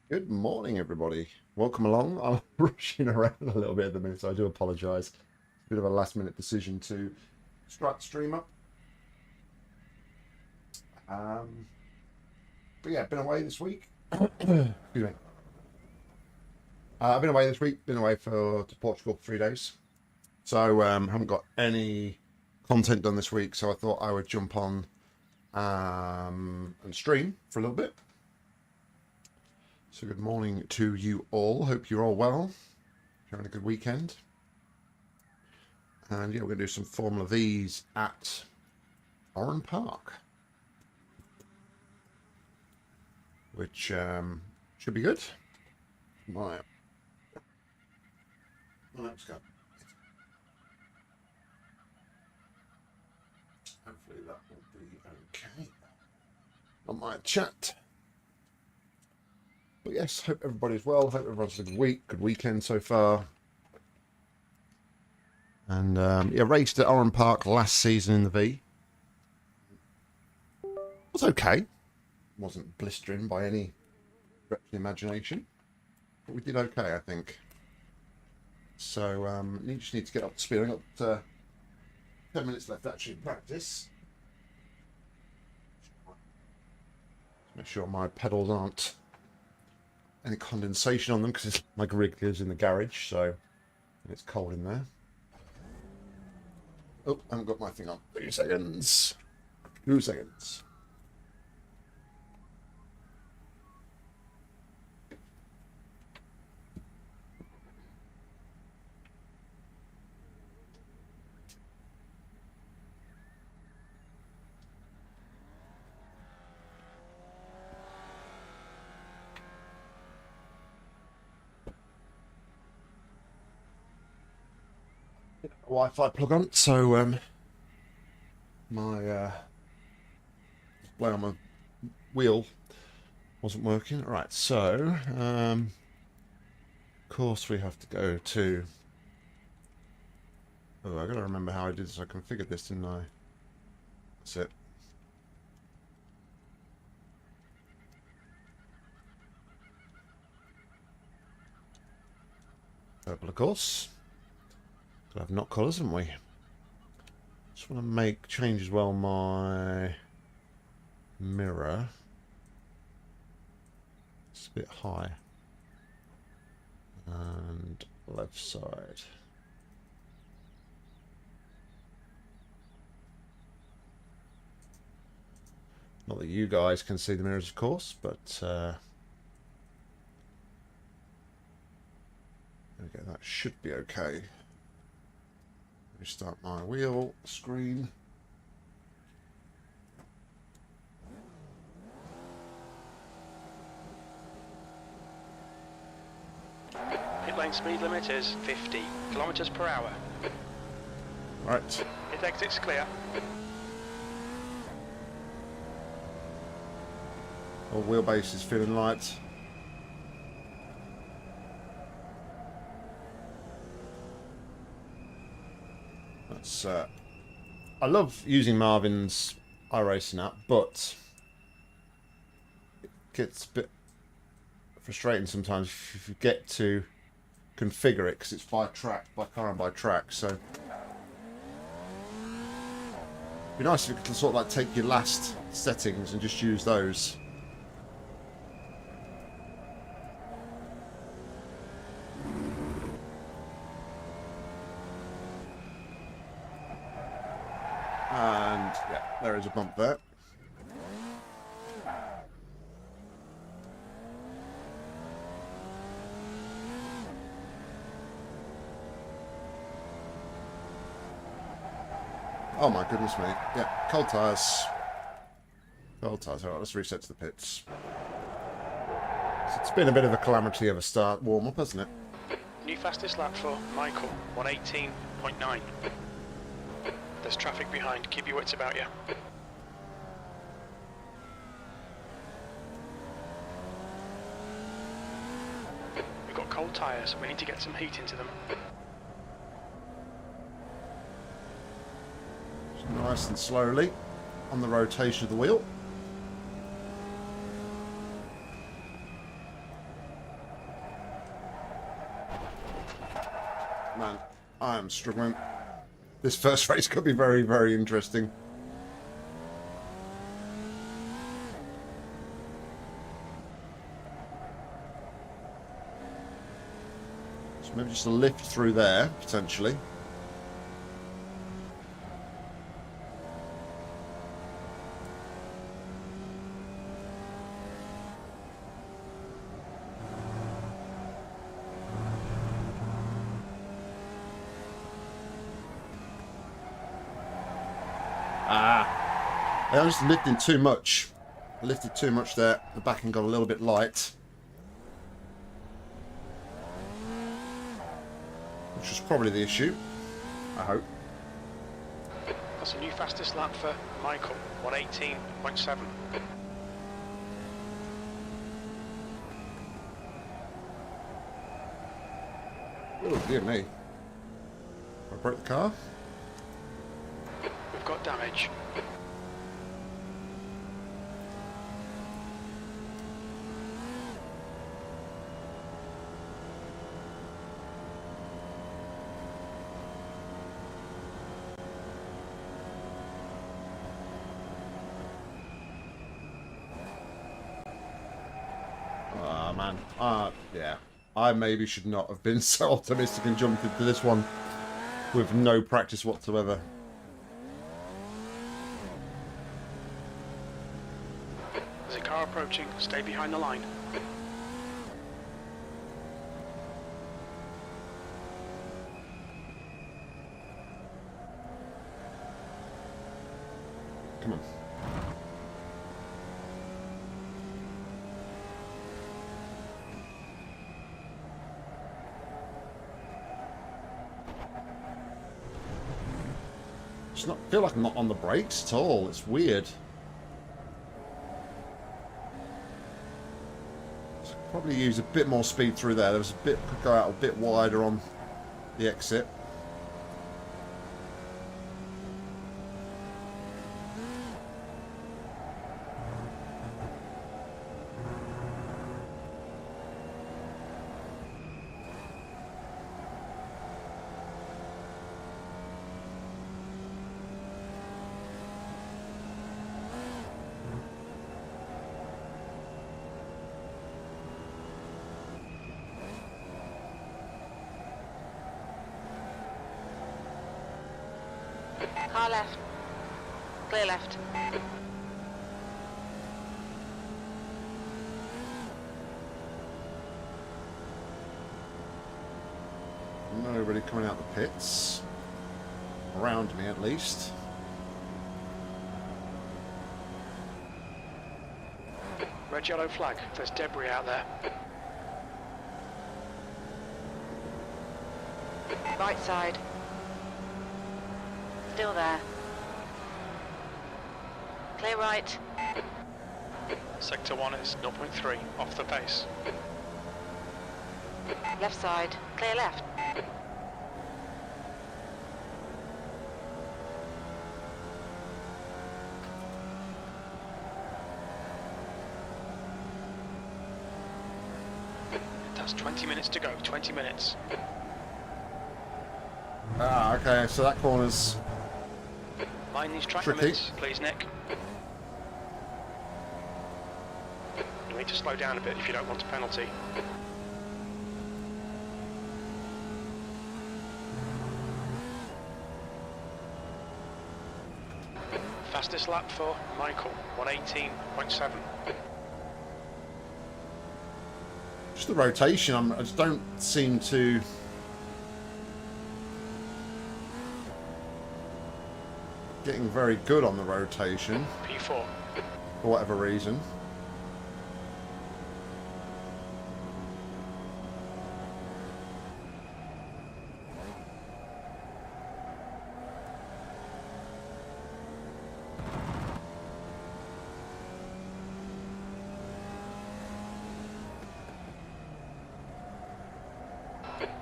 Good morning, everybody. Welcome along. I'm rushing around a little bit at the minute, so I do apologise. It's a bit of a last-minute decision to start the stream up. But yeah, been away this week. Excuse me. I've been away this week. Been away to Portugal for 3 days, so haven't got any content done this week. So I thought I would jump on and stream for a little bit. So good morning to you all. Hope you're all well. Having a good weekend. And yeah, we're going to do some Formula V's at Oran Park, which should be good. Right. Let's go. Hopefully that will be okay on my chat. But yes, hope everybody's well. Hope everyone's had a good week, good weekend so far. And yeah, raced at Oran Park last season in the V. It was okay. Wasn't blistering by any stretch of the imagination. But we did okay, I think. So you just need to get up to speed. I've got 10 minutes left actually in practice. Just make sure my pedals aren't any condensation on them because my rig is in the garage, so it's cold in there. Oh, I haven't got my thing on. 2 seconds. 2 seconds. Wi-Fi plug on, so my display on my wheel wasn't working. Right, so of course we have to go to. Oh, I gotta remember how I did this. I configured this, didn't I? That's it. Purple, of course. Gotta have not colours, haven't we? Just want to make change as well. My mirror. It's a bit high. And left side. Not that you guys can see the mirrors, of course, but there we go. That should be okay. Restart my wheel screen. Pit lane speed limit is 50 kilometers per hour. Right. Pit exit's clear. All wheelbase is feeling light. That's I love using Marvin's iRacing app, but it gets a bit frustrating sometimes if you get to configure it because it's by track, by car and by track. So it'd be nice if you could sort of like take your last settings and just use those. And yeah, there is a bump there. Oh my goodness me. Yeah, cold tyres. Cold tyres. Alright, let's reset to the pits. So it's been a bit of a calamity of a start warm-up, hasn't it? New fastest lap for Michael, 118.9. There's traffic behind, keep your wits about you. We've got cold tyres, we need to get some heat into them. Just nice and slowly on the rotation of the wheel. I am struggling. This first race could be very, very interesting. So maybe just a lift through there, potentially. I was lifting too much. I lifted too much there. The backing got a little bit light. Which was probably the issue. I hope. That's a new fastest lap for Michael, 118.7. Oh, dear me. I broke the car. We've got damage. Ah, man. Yeah. I maybe should not have been so optimistic and jumped into this one with no practice whatsoever. There's a car approaching. Stay behind the line. Come on. It's not feel like I'm not on the brakes at all. It's weird. Probably use a bit more speed through there. There was a bit, could go out a bit wider on the exit. Car left. Clear left. Nobody coming out the pits. Around me, at least. Red yellow flag. There's debris out there. Right side. Still there. Clear right. Sector 1 is 0.3 off the pace. Left side. Clear left. That's 20 minutes to go. 20 minutes. Ah, okay, so that corner's Mind these track tricky. limits, please, Nick. You need to slow down a bit if you don't want a penalty. Fastest lap for Michael, 118.7. Just the rotation. I just don't seem to getting very good on the rotation P4. for whatever reason.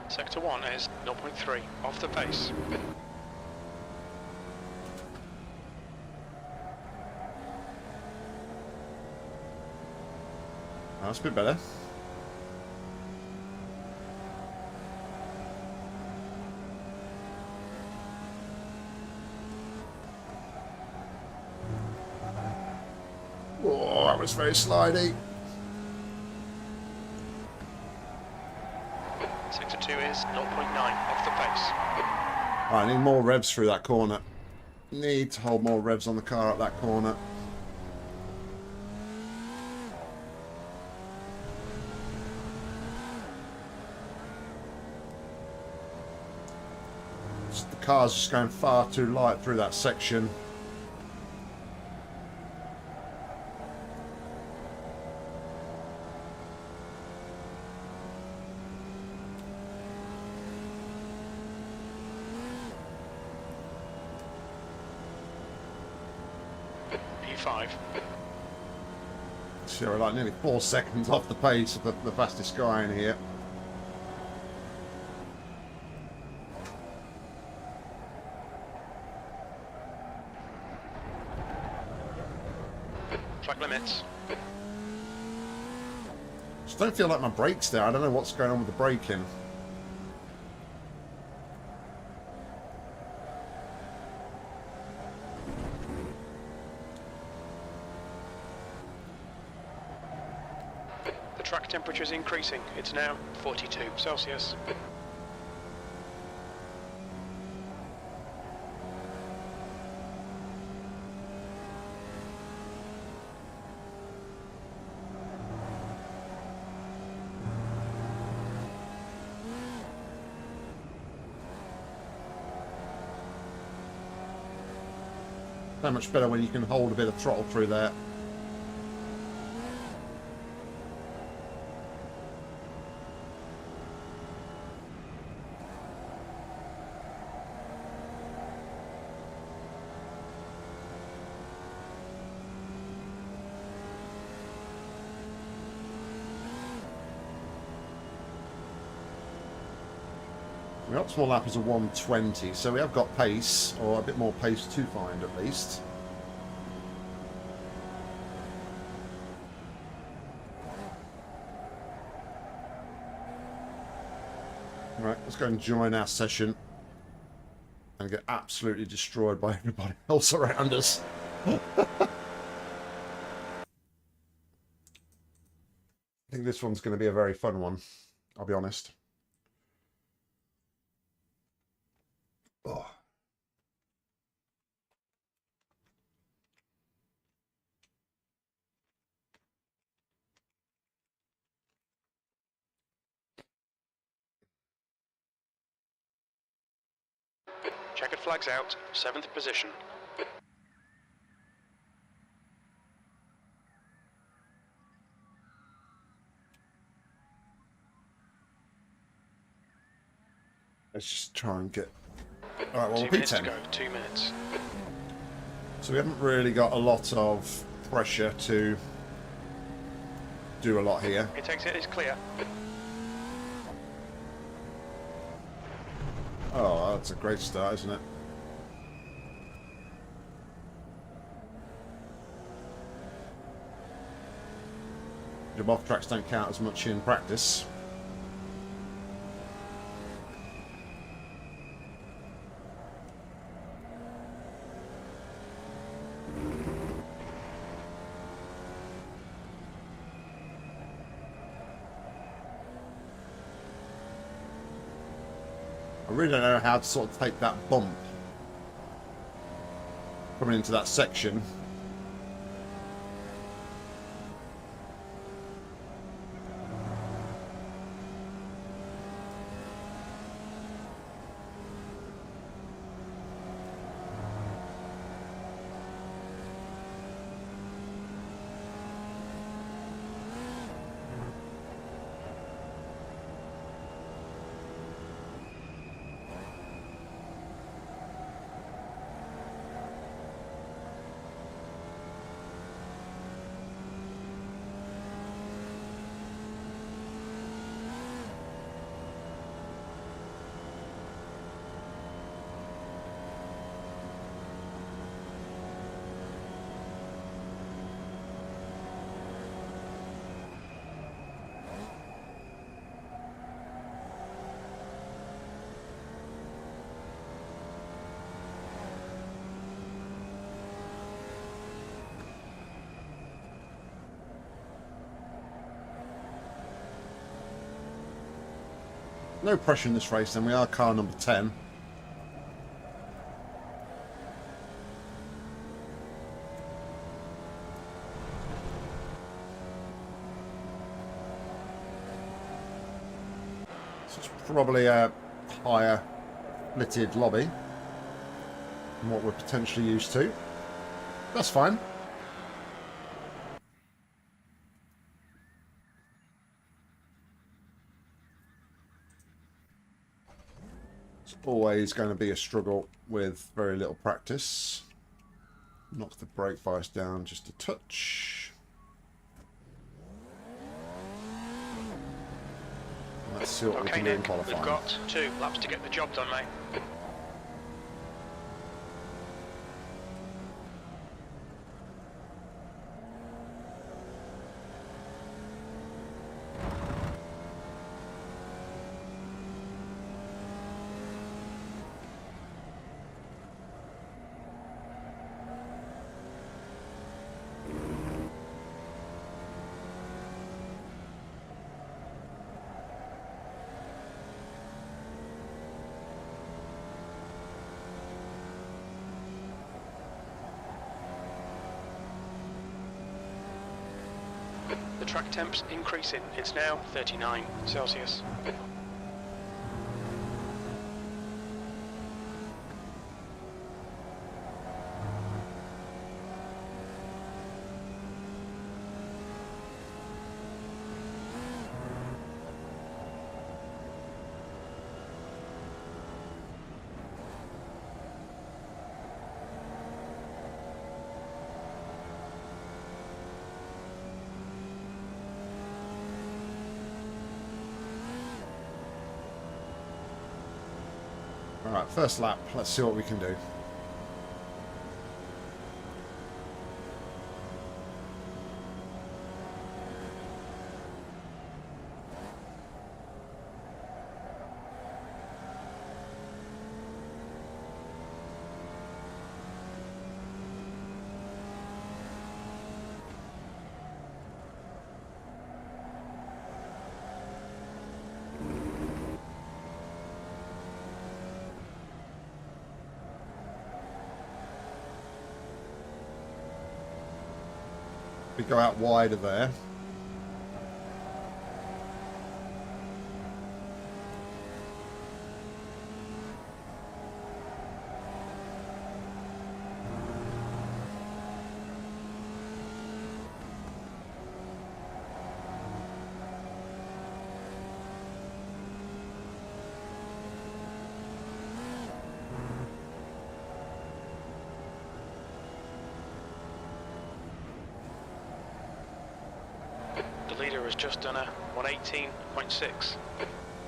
Sector 1 is 0.3 off the pace. That's a bit better. Oh, that was very slidey. Sector 2 is 0.9 off the pace. Right, I need more revs through that corner. Need to hold more revs on the car up that corner. The car's just going far too light through that section. P5. So we're like nearly 4 seconds off the pace of the fastest guy in here. Track limits. Just don't feel like my brake's there. I don't know what's going on with the braking. The track temperature is increasing. It's now 42 Celsius. So much better when you can hold a bit of throttle through there. The optimal lap is a 120, so we have got pace, or a bit more pace to find at least. Right, let's go and join our session and get absolutely destroyed by everybody else around us. I think this one's going to be a very fun one, I'll be honest. Oh. Checkered flags out. 7th position. Let's just try and get... Alright, well, 2 minutes to P10. go. 2 minutes. So we haven't really got a lot of pressure to do a lot here. It takes it is clear. Oh, that's a great start, isn't it? Jump off tracks don't count as much in practice. I really don't know how to sort of take that bump coming into that section. no pressure in this race then. We are car number 10. So it's probably a higher littered lobby than what we're potentially used to. That's fine. It's always going to be a struggle with very little practice. Knock the brake bias down just a touch. Let's see what we Okay, can do in Nick, qualifying. we've got 2 laps to get the job done, mate. The track temp's increasing. It's now 39 Celsius. Alright, first lap. Let's see what we can do. We go out wider there. The leader has just done a 118.6.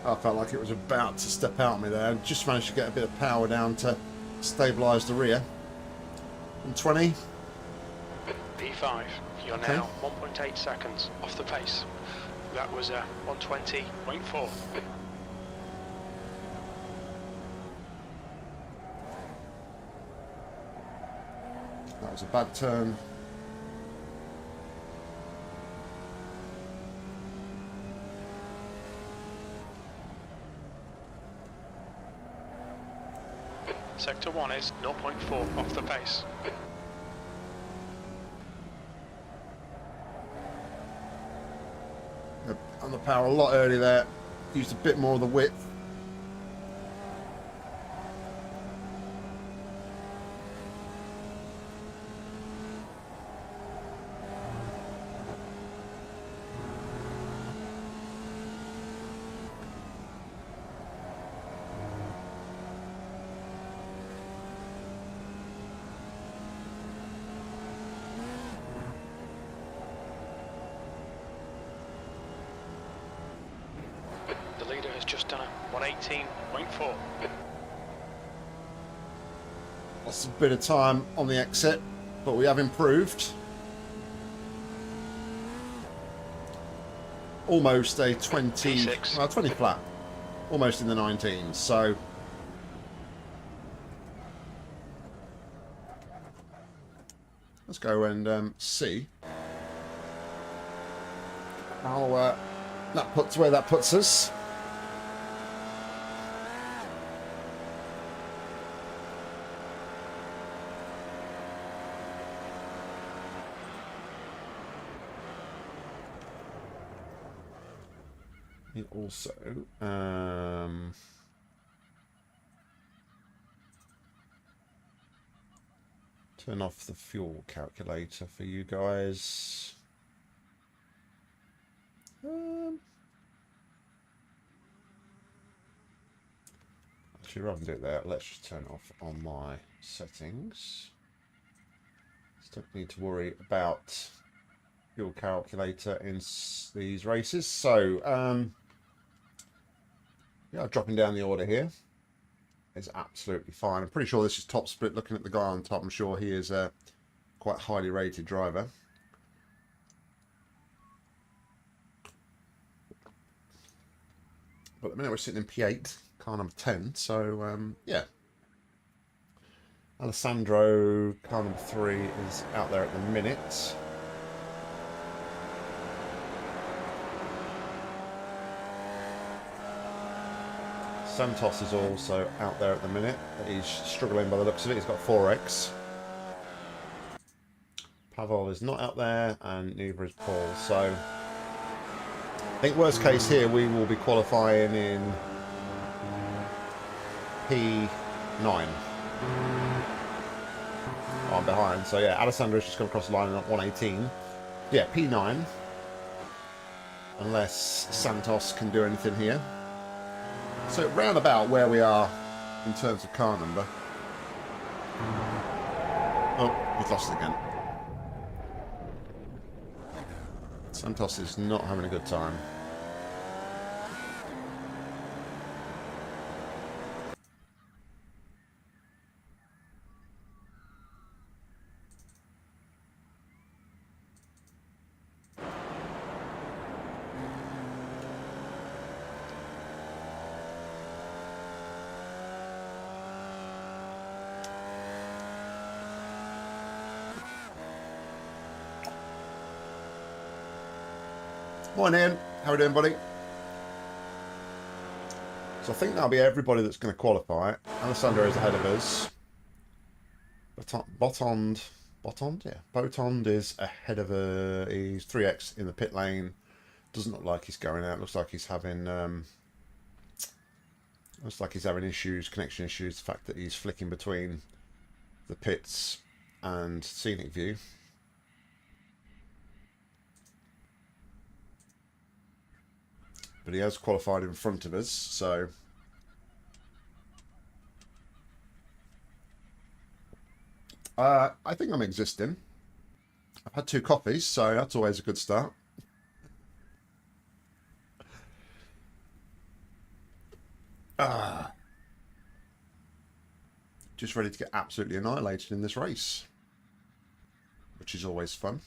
I felt like it was about to step out on me there. Just managed to get a bit of power down to stabilise the rear. 120. P5. You're Okay. now 1.8 seconds off the pace. That was a 120.4. That was a bad turn. Sector 1 is 0.4 off the pace. On the power a lot early there. Used a bit more of the width. The leader has just done a 118.4. Lost a bit of time on the exit, but we have improved. Almost a 20, P6. well, 20 flat. Almost in the 19s, so let's go and see how that puts where that puts us. He also turn off the fuel calculator for you guys. Actually, rather than do it there, let's just turn it off on my settings. Just don't need to worry about fuel calculator in these races. So, yeah, dropping down the order here is absolutely fine. I'm pretty sure this is top split. Looking at the guy on top, I'm sure he is a quite highly rated driver. But at the minute we're sitting in P8, car number 10. So, yeah. Alessandro, car number 3, is out there at the minute. Santos is also out there at the minute. He's struggling by the looks of it. He's got 4X. Pavel is not out there, and neither is Paul. So, I think worst case here, we will be qualifying in P9. Oh, I'm behind. So, yeah, Alessandra's just come across the line at 118. Yeah, P9. Unless Santos can do anything here. So round about where we are in terms of car number. Oh, we've lost it again. Santos is not having a good time. Morning, Ian. How are we doing, buddy? So I think that'll be everybody that's going to qualify. Alessandro is ahead of us. Botond is ahead of he's 3x in the pit lane. Doesn't look like he's going out. Looks like he's having issues, connection issues. The fact that he's flicking between the pits and scenic view. But he has qualified in front of us, so I think I'm existing. I've had 2 coffees, so that's always a good start. Just ready to get absolutely annihilated in this race, which is always fun.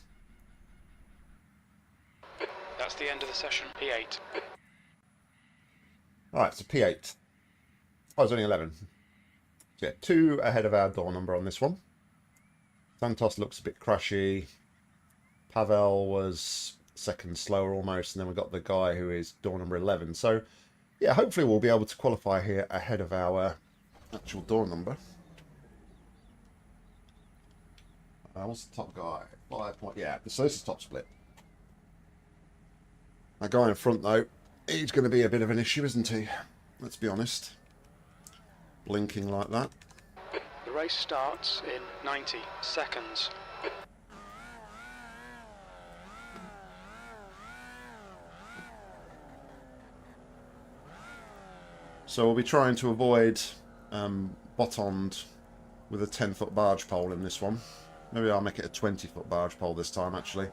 That's the end of the session. P8. Alright, so P8. Oh, it's only 11. So yeah, 2 ahead of our door number on this one. Santos looks a bit crashy. Pavel was second slower almost, and then we've got the guy who is door number 11. So, yeah, hopefully we'll be able to qualify here ahead of our actual door number. What's the top guy? 5 point. Yeah, so this is top split. That guy in front, though, he's going to be a bit of an issue, isn't he? Let's be honest. Blinking like that. The race starts in 90 seconds. So we'll be trying to avoid Botond with a 10-foot barge pole in this one. Maybe I'll make it a 20-foot barge pole this time, actually.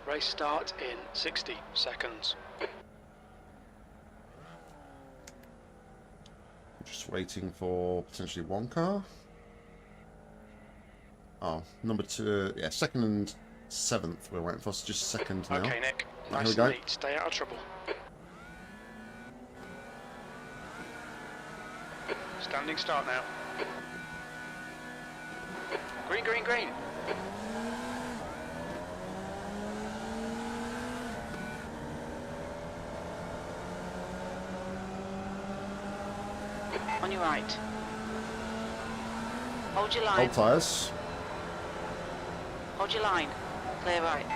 Race start in 60 seconds. Just waiting for potentially one car. Oh, number 2, yeah, 2nd and 7th we're waiting for, so just 2nd now. Okay, Nick, Right, nice here we and neat, stay out of trouble. Standing start now. Green, green, green. On your right. Hold your line. Hold tyres. Hold your line. Clear right.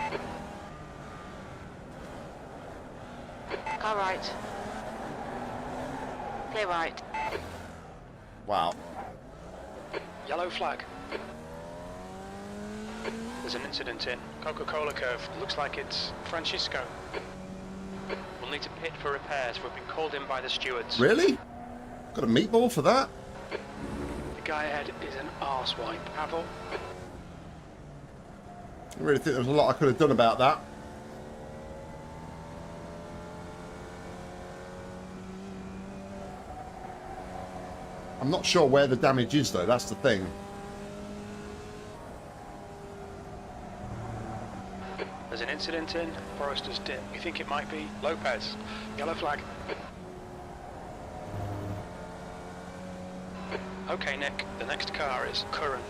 Car right. Clear right. Wow. Yellow flag. There's an incident in Coca-Cola curve. Looks like it's Francisco. We'll need to pit for repairs. We've been called in by the stewards. Really? Got a meatball for that? The guy ahead is an arsewipe. Pavel. I really think there was a lot I could have done about that. I'm not sure where the damage is though, that's the thing. There's an incident in Forrester's Dip. We think it might be Lopez. Yellow flag. Okay, Nick. The next car is Curran.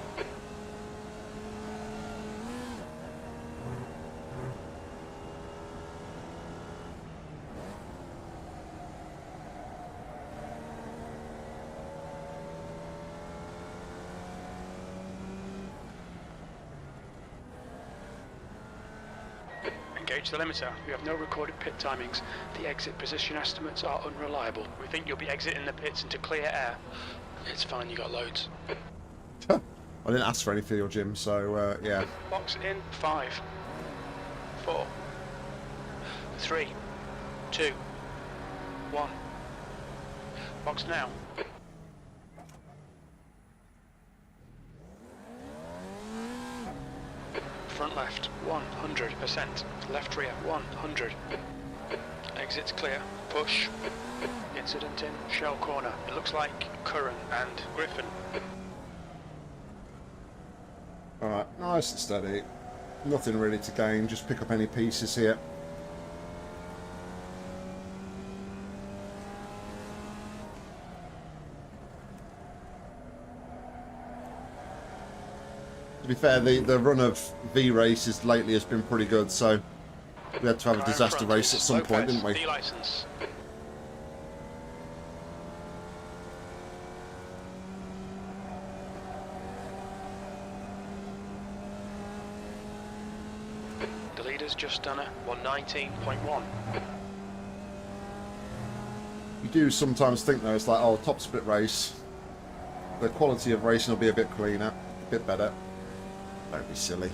Engage the limiter. We have no recorded pit timings. The exit position estimates are unreliable. We think you'll be exiting the pits into clear air. It's fine, you got loads. I didn't ask for any fuel, Jim, so yeah. Box in 5, 4, 3, 2, 1. Box now. Front left, 100%. Left rear, 100. Exits clear. Push. Incident in Shell Corner. It looks like Curran and Griffin. Alright, nice and steady. Nothing really to gain, just pick up any pieces here. To be fair, the run of V races lately has been pretty good, so we had to have a disaster race at some point, didn't we? D-license. The leader's just done a 119.1. You do sometimes think though, it's like, oh, top split race, the quality of racing will be a bit cleaner, a bit better. Don't be silly.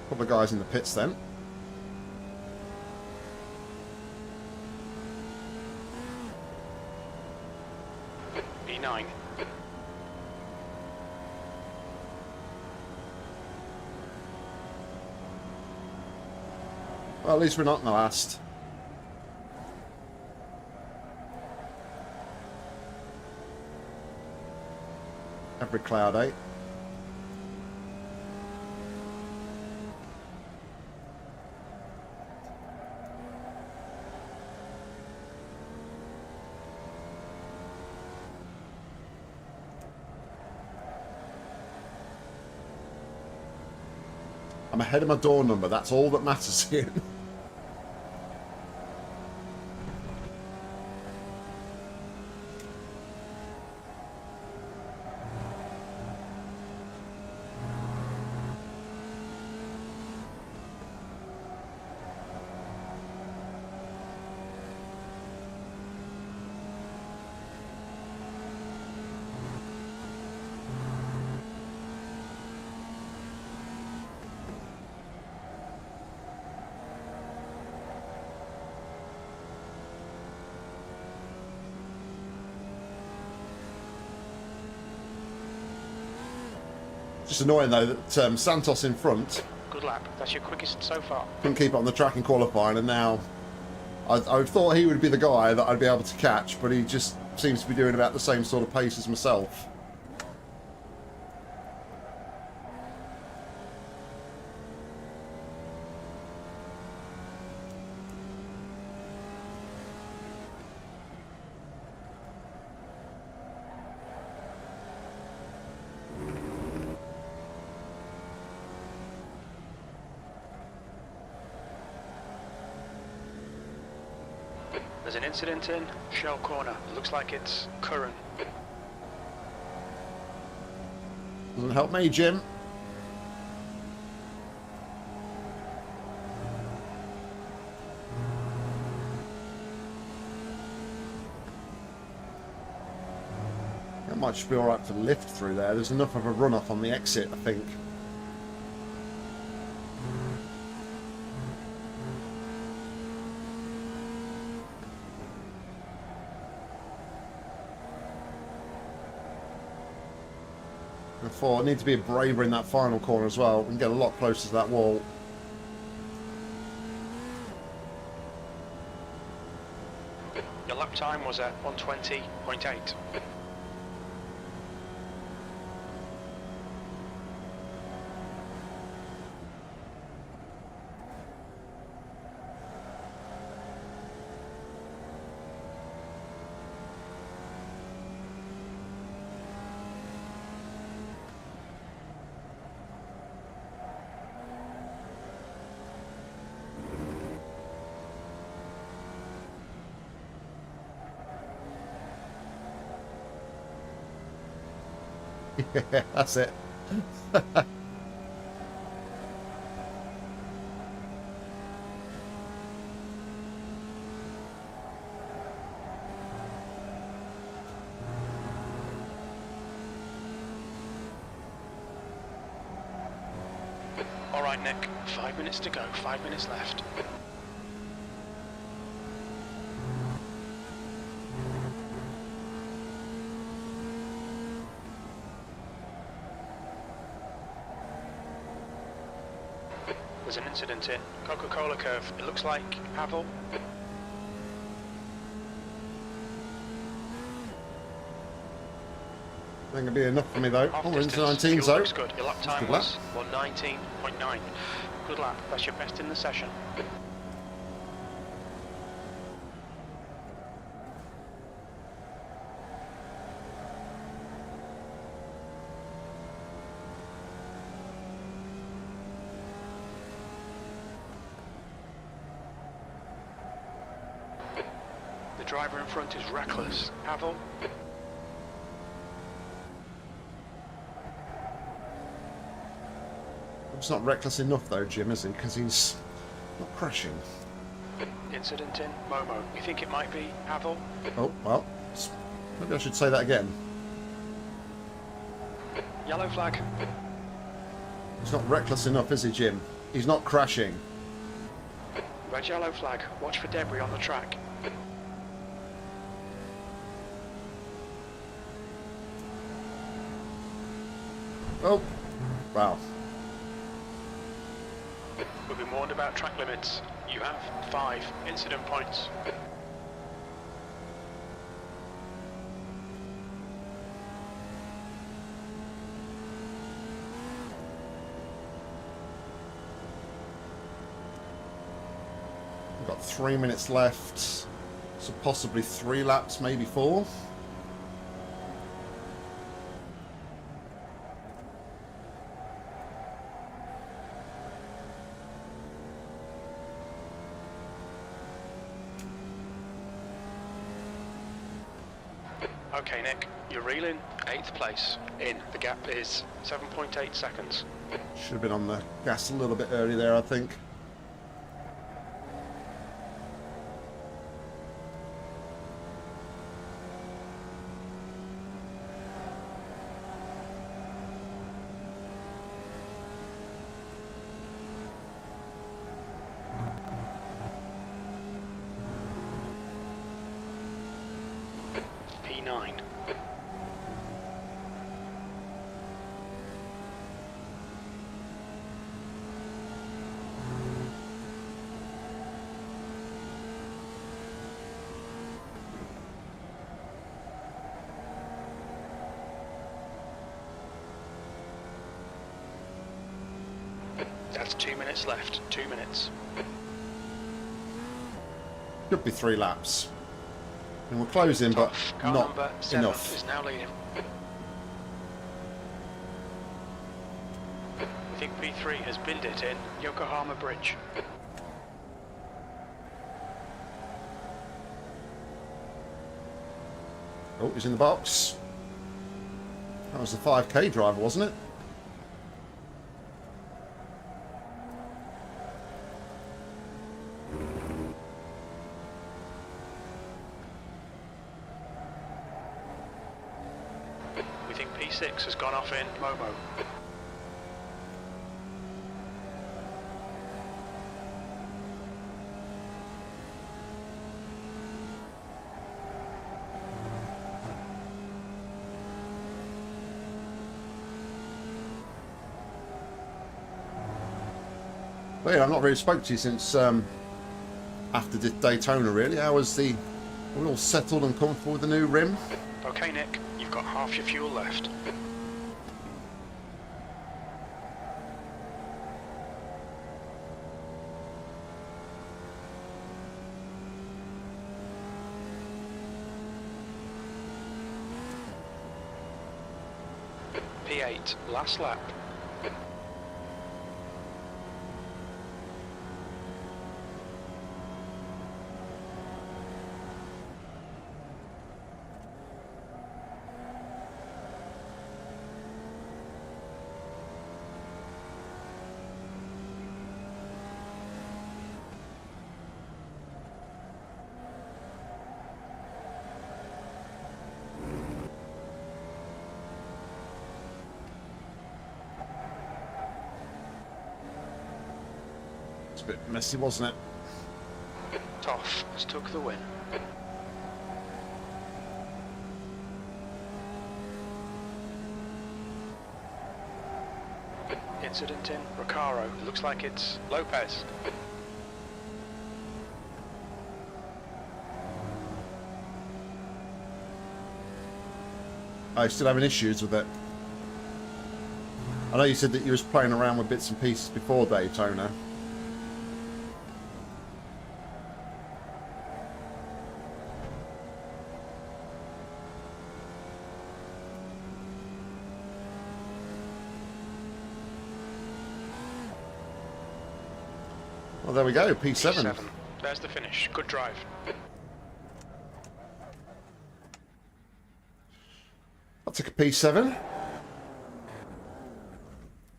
Couple of guys in the pits then. B9. Well, at least we're not in the last. Every cloud, eh? I'm ahead of my door number, that's all that matters here. Just annoying though that Santos in front Good lap. That's your quickest so far. couldn't keep it on the track in qualifying, and now I thought he would be the guy that I'd be able to catch, but he just seems to be doing about the same sort of pace as myself. There's an incident in Shell Corner. It looks like it's current. Doesn't help me, Jim. That might just be alright for lift through there. There's enough of a run-off on the exit, I think. I need to be braver in that final corner as well and get a lot closer to that wall. Your lap time was at 1:20.8. Yeah, that's it. All right, Nick. 5 minutes to go. 5 minutes left. There's an incident in Coca-Cola curve. It looks like Havel. I think it'll be enough for me though. Half Oh, we're into distance. 19, Fuel so looks good. Your lap time good lap. was 1:19.9. Good lap. That's your best in the session. The driver in front is reckless. Havel. It's not reckless enough though, Jim, is he? Because he's not crashing. Incident in Momo. We think it might be Havel. Oh, well, maybe I should say that again. Yellow flag. He's not reckless enough, is he, Jim? He's not crashing. Red yellow flag. Watch for debris on the track. Oh, wow. We've been warned about track limits. You have 5 incident points. We've got 3 minutes left, so possibly 3 laps, maybe 4. Okay, Nick, you're reeling 8th place. In. The gap is 7.8 seconds. Should have been on the gas a little bit early there, I think. P9. That's 2 minutes left. 2 minutes. Could be 3 laps. And we're closing, but Car not number 7 enough. is now leading. We think P3 has binned it in Yokohama Bridge. Oh, he's in the box. That was the 5K driver, wasn't it? We think P6 has gone off in Momo. But yeah, I've not really spoken to you since after Daytona, really. How was the... Are we all settled and comfortable with the new rim? Okay, Nick, you've got half your fuel left. P8, last lap. It's a bit messy, wasn't it? Toff has took the win. Incident in Recaro. Looks like it's Lopez. Are you still having issues with it? I know you said that you was playing around with bits and pieces before Daytona. Well, there we go, P7. P7. There's the finish. Good drive. I'll take a P7.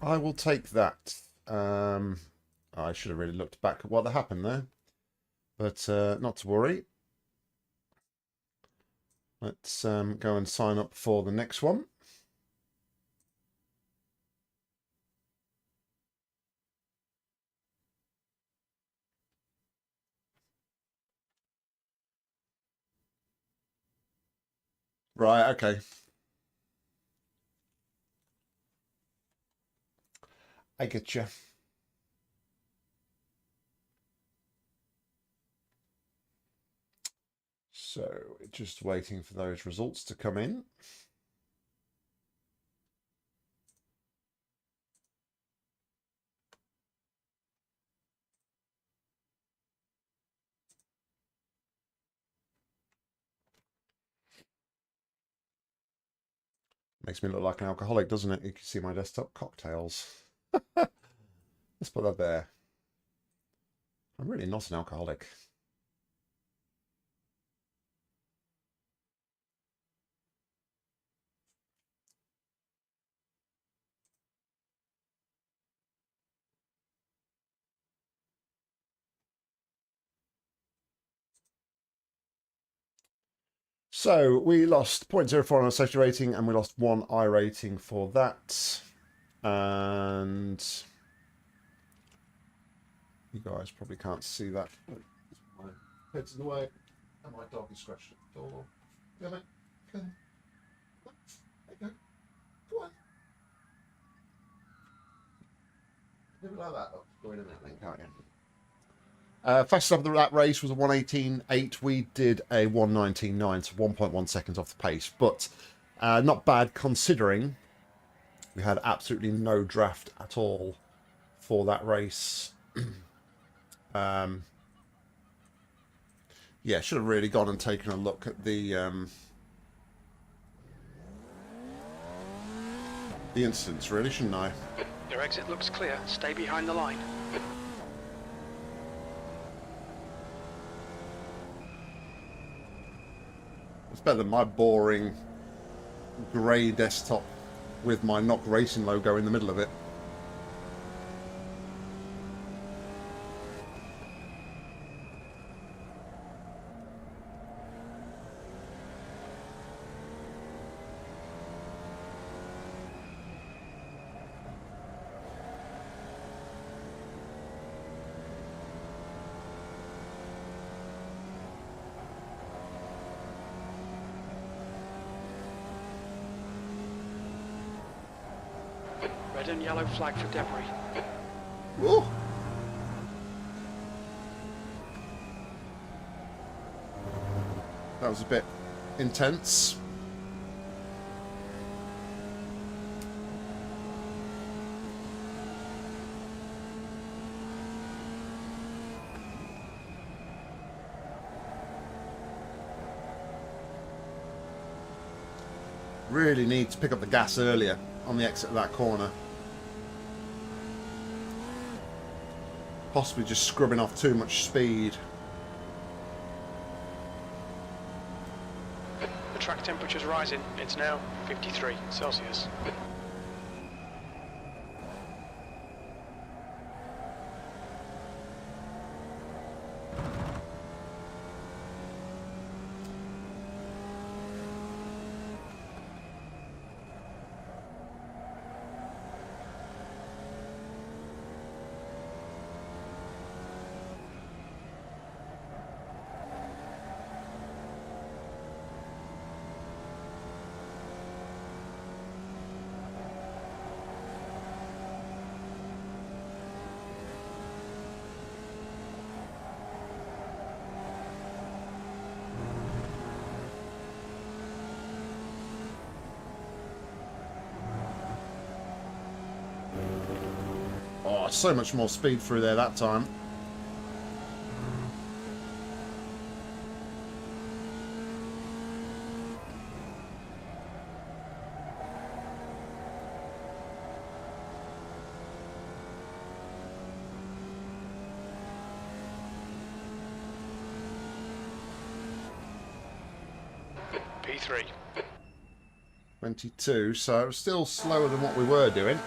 I will take that. I should have really looked back at what happened there. But not to worry. Let's go and sign up for the next one. Right, okay. I get you. So, just waiting for those results to come in. Makes me look like an alcoholic, doesn't it? You can see my desktop cocktails. Let's put that there. I'm really not an alcoholic. So we lost 0.04 on our safety rating and we lost 1 I rating for that. And you guys probably can't see that. My head's in the way and my dog is scratching at the door. Come on, come on. There you go. Go on. Do it like that. Oh, go in and out then, can't you? Fastest of that race was a 1:18.8. We did a 1:19.9, so 1.1 seconds off the pace, but not bad considering we had absolutely no draft at all for that race. Yeah, should have really gone and taken a look at the incidents, really, shouldn't I? Your exit looks clear. Stay behind the line. It's better than my boring grey desktop with my Knock Racing logo in the middle of it. Red and yellow flag for debris. Ooh. That was a bit intense. Really need to pick up the gas earlier on the exit of that corner. Possibly just scrubbing off too much speed. The track temperature's rising. It's now 53 Celsius. Oh, so much more speed through there that time. P3. 22, so it was still slower than what we were doing.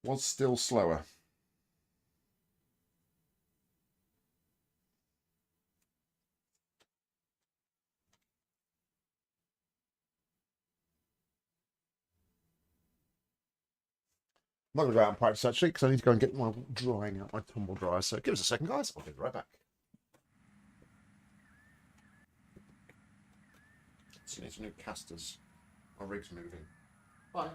Was still slower. I'm not going to go out and practice actually because I need to go and get my drying out my tumble dryer. So give us a second, guys. I'll be right back. So need some new casters. Our rig's moving. Bye.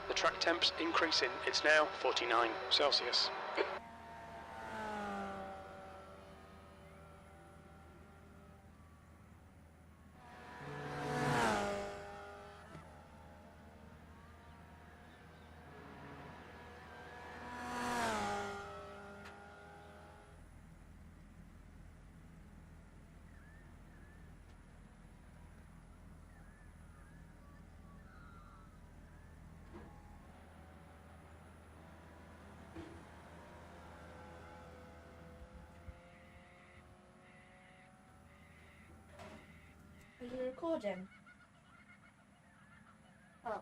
The track temp's increasing. It's now 49 Celsius. Are you recording? Oh.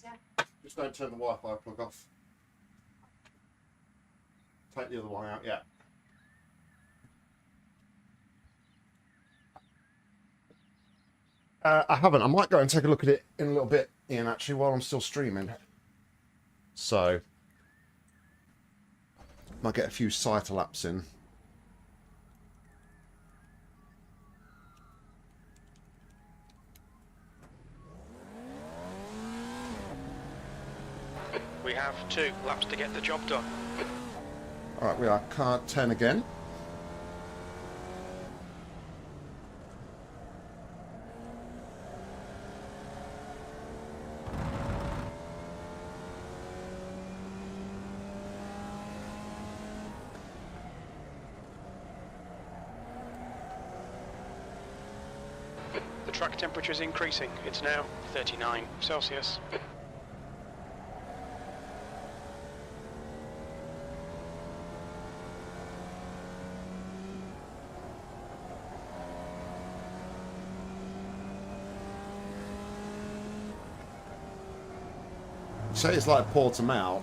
Yeah. Just don't turn the Wi-Fi plug off. Take the other one out, yeah. I haven't. I might go and take a look at it in a little bit, Ian, actually, while I'm still streaming. So, might get a few cycle laps in. We have 2 laps to get the job done. Alright, we are car 10 again. The track temperature is increasing. It's now 39 Celsius. Say it's like Portimao.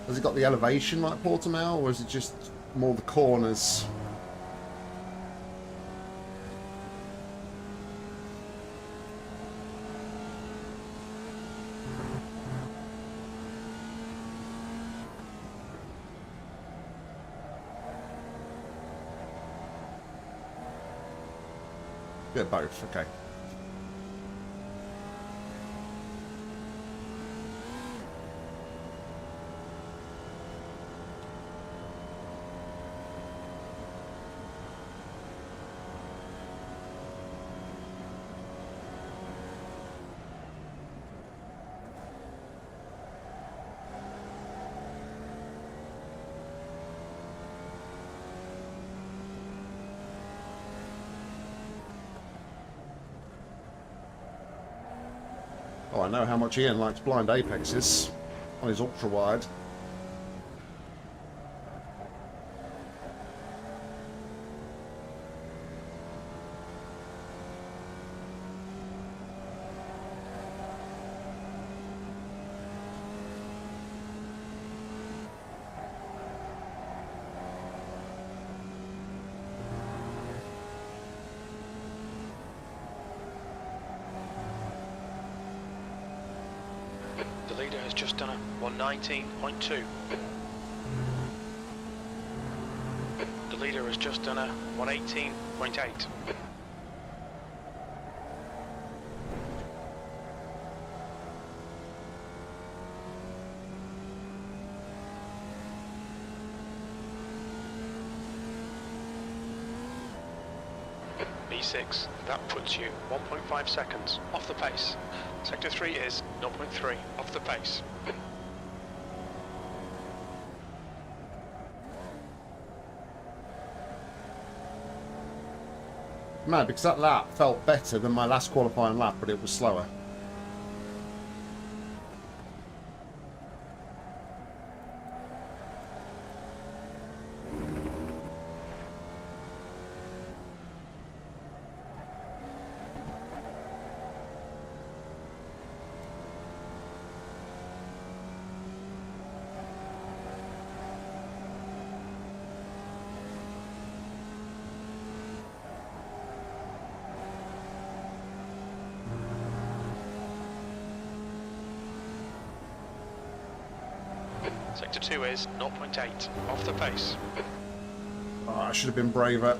Has it got the elevation like Portimao, or is it just more the corners? Bit of both, okay. Oh, I know how much Ian likes blind apexes on his ultra wide. The leader has just done a 119.2. The leader has just done a 118.8. B6, that puts you 1.5 seconds off the pace. Sector 3 is 0.3 off the pace. Mad, because that lap felt better than my last qualifying lap, but it was slower. Sector 2 is 0.8 off the pace. Oh, I should have been braver.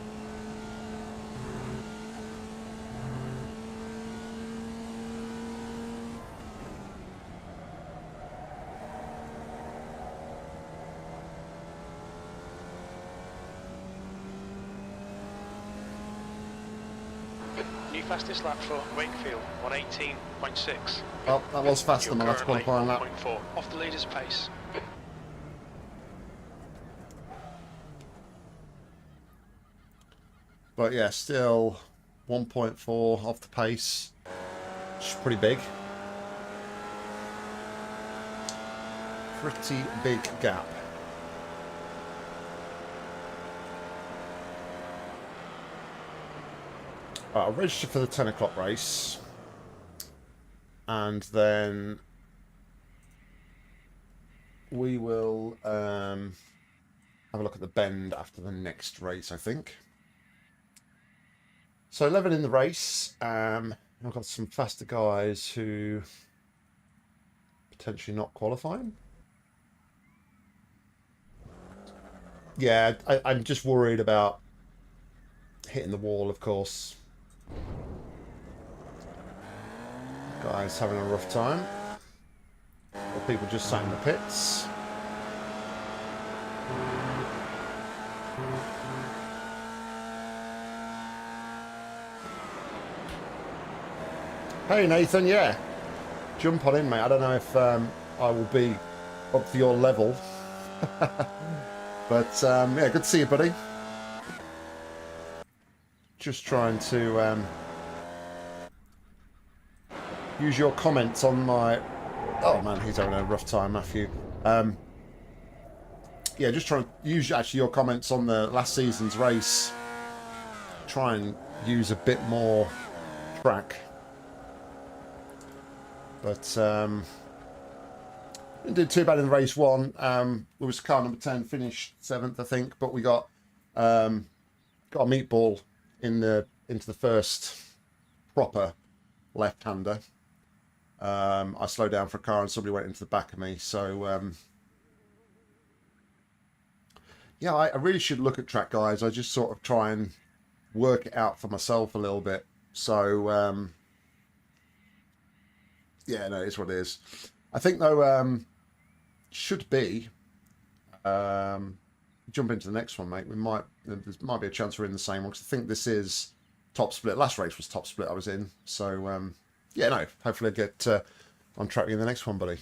New fastest lap for Wakefield, 118.6. Oh, that was faster You're than my last currently qualifying lap. 1.4 off the leader's pace. But yeah, still 1.4 off the pace. Which is pretty big. Pretty big gap. Right, I'll register for the 10 o'clock race. And then we will have a look at the bend after the next race, I think. So 11 in the race. I've got some faster guys who potentially not qualifying. Yeah, I'm just worried about hitting the wall, of course. Guys having a rough time. Or people just sat in the pits. Hey Nathan, yeah. Jump on in, mate. I don't know if I will be up to your level. But yeah, good to see you, buddy. Just trying to use your comments on my... Oh man, he's having a rough time, Matthew. Yeah, just trying to use actually your comments on the last season's race. Try and use a bit more track. But didn't do too bad in race one. It was car number 10, finished 7th, I think. But we got a meatball into the first proper left-hander. I slowed down for a car and somebody went into the back of me. So yeah, I really should look at track, guys. I just sort of try and work it out for myself a little bit. So yeah, no, it's what it is. I think though, should be jump into the next one, mate. There might be a chance we're in the same one because I think this is top split. Last race was top split I was in. So yeah, no, hopefully I get on track in the next one, buddy.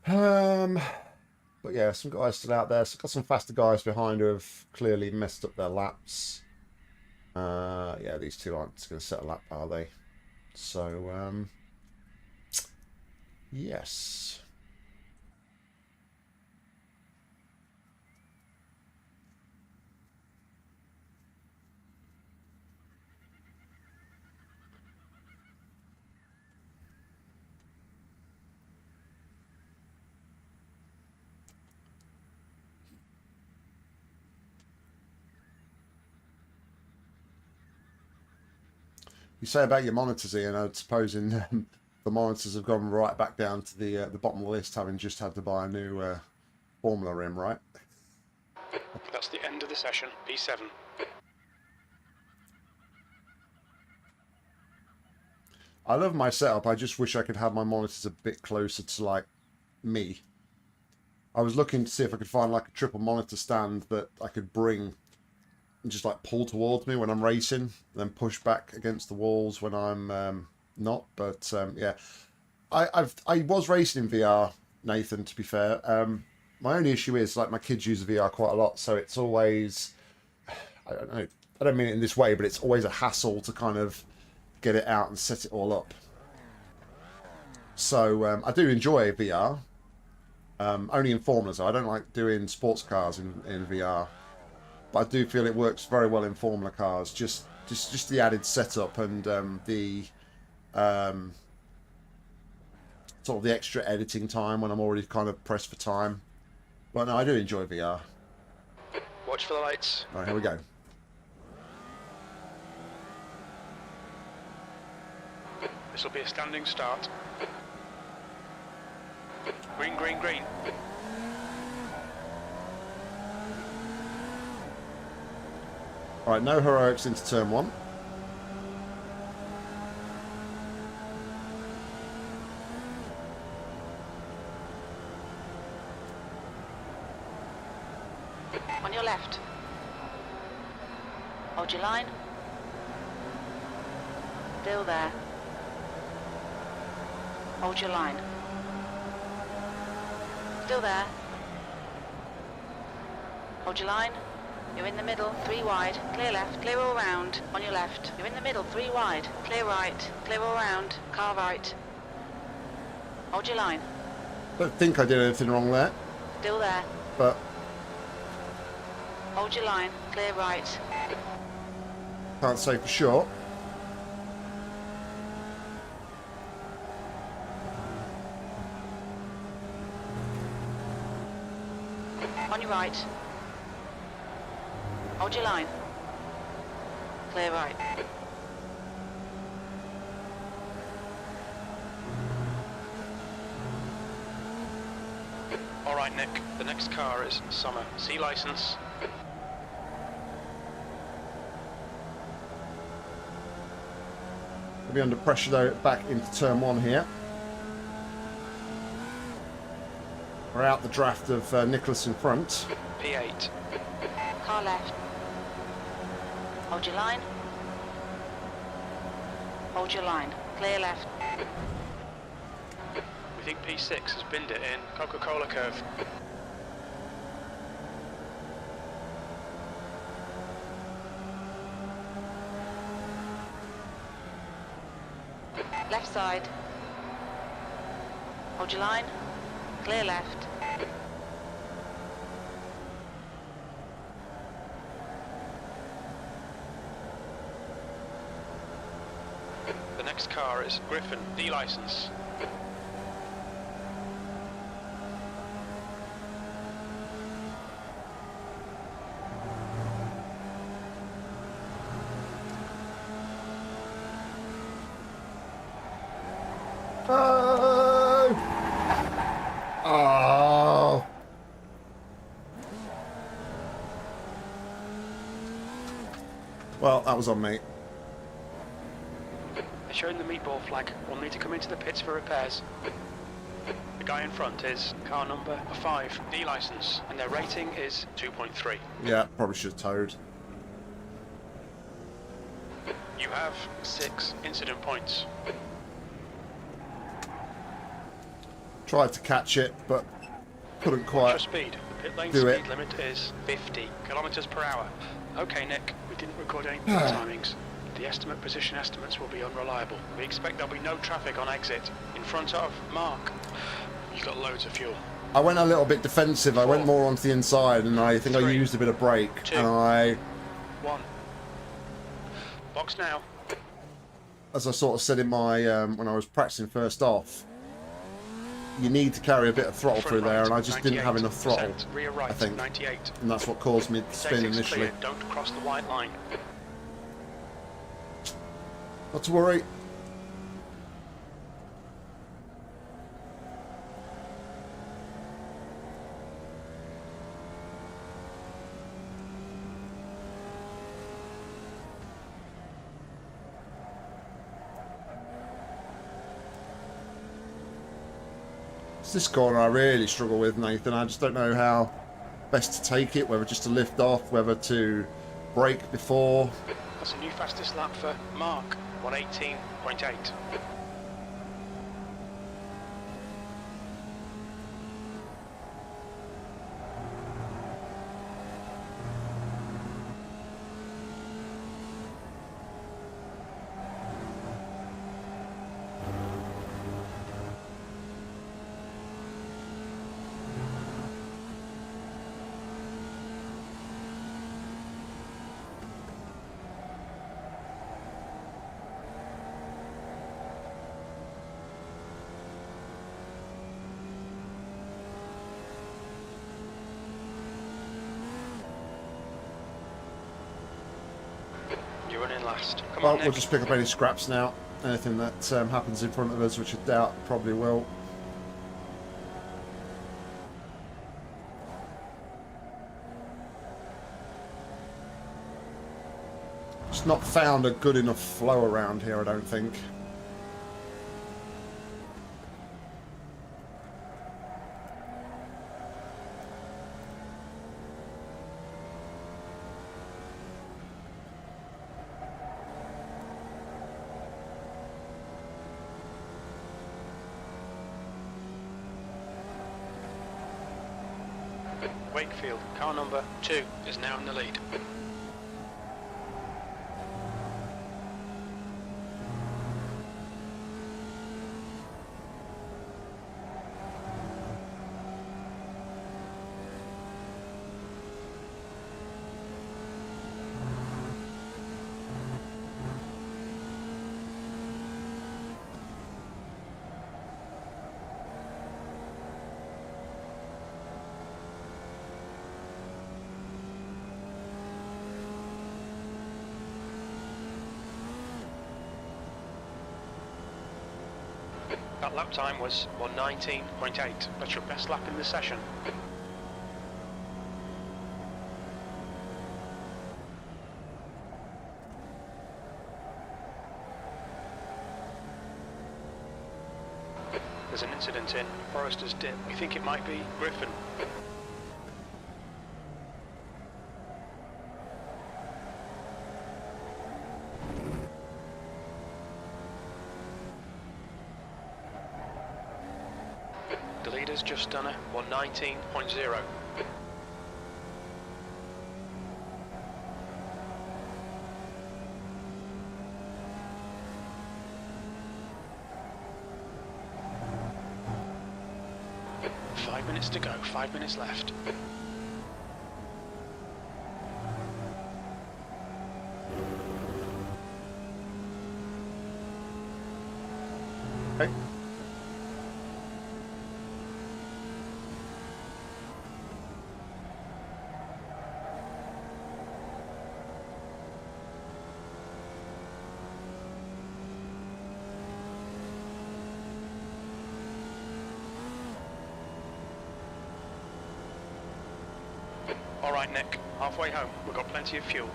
But yeah, some guys still out there. So got some faster guys behind who have clearly messed up their laps. Yeah, these two aren't going to set a lap, are they? So yes. You say about your monitors, Ian, I'm supposing the monitors have gone right back down to the bottom of the list, having just had to buy a new Formula rim, right? That's the end of the session, P7. I love my setup. I just wish I could have my monitors a bit closer to, like, me. I was looking to see if I could find, like, a triple monitor stand that I could bring and just, like, pull towards me when I'm racing, and then push back against the walls when I'm not. But, yeah. I was racing in VR, Nathan, to be fair. My only issue is, like, my kids use VR quite a lot, so it's always... I don't know. I don't mean it in this way, but it's always a hassle to kind of get it out and set it all up. So I do enjoy VR, only in Formulas. I don't like doing sports cars in VR, but I do feel it works very well in Formula cars. Just the added setup and the sort of the extra editing time when I'm already kind of pressed for time. But no, I do enjoy VR. Watch for the lights. All right, here we go. This will be a standing start. Green, green, green. All right, no heroics into turn one. On your left. Hold your line. Still there. Hold your line. Still there. Hold your line. You're in the middle, 3 wide. Clear left, clear all round. On your left. You're in the middle, 3 wide. Clear right, clear all round. Car right. Hold your line. Don't think I did anything wrong there, Still there. but Hold your line, clear right. Can't say for sure. On your right. Hold your line. Clear right. All right, Nick. The next car is Summer. C license. We'll be under pressure though, back into turn 1 here. We're out the draft of Nicholas in front. P8. Car left. Hold your line. Hold your line. Clear left. We think P6 has binned it in Coca-Cola curve. Left side. Hold your line. Clear left. The next car is Griffin. D license. Oh! Oh! Well, that was on me. They're showing the meatball flag. We'll need to come into the pits for repairs. The guy in front is car number 5, D license, and their rating is 2.3. Yeah, probably should have towed. You have 6 incident points. Tried to catch it, but couldn't What's quite your speed? The pit lane do speed it. limit is 50 kilometers per hour. Okay, Nick, we didn't record any pit timings. The estimate position estimates will be unreliable. We expect there'll be no traffic on exit. In front of Mark. You got loads of fuel. I went a little bit defensive. I went more onto the inside, and I think I 3, used a bit of brake. 2, And I, 1. Box now. as I sort of said in my when I was practicing first off, you need to carry a bit of throttle Front through there, right, and I just didn't have enough throttle. 98%. Rear right, I think, 98. and that's what caused me to spin Exit's initially. clear. Don't cross the white line. Not to worry. It's this corner I really struggle with, Nathan. I just don't know how best to take it, whether just to lift off, whether to brake before. That's a new fastest lap for Mark. 118.8. You're running last. Come Well, on, Nick. we'll just pick up any scraps now. Anything that happens in front of us, which I doubt probably will. Just not found a good enough flow around here, I don't think. Wakefield, car number 2, is now in the lead. That lap time was 1:19.8. That's your best lap in the session. There's an incident in Forrester's Dip. We think it might be Griffin. The leader's just done a 1:19.0. Five minutes to go, 5 minutes left. Okay. All right, Nick, halfway home. We've got plenty of fuel.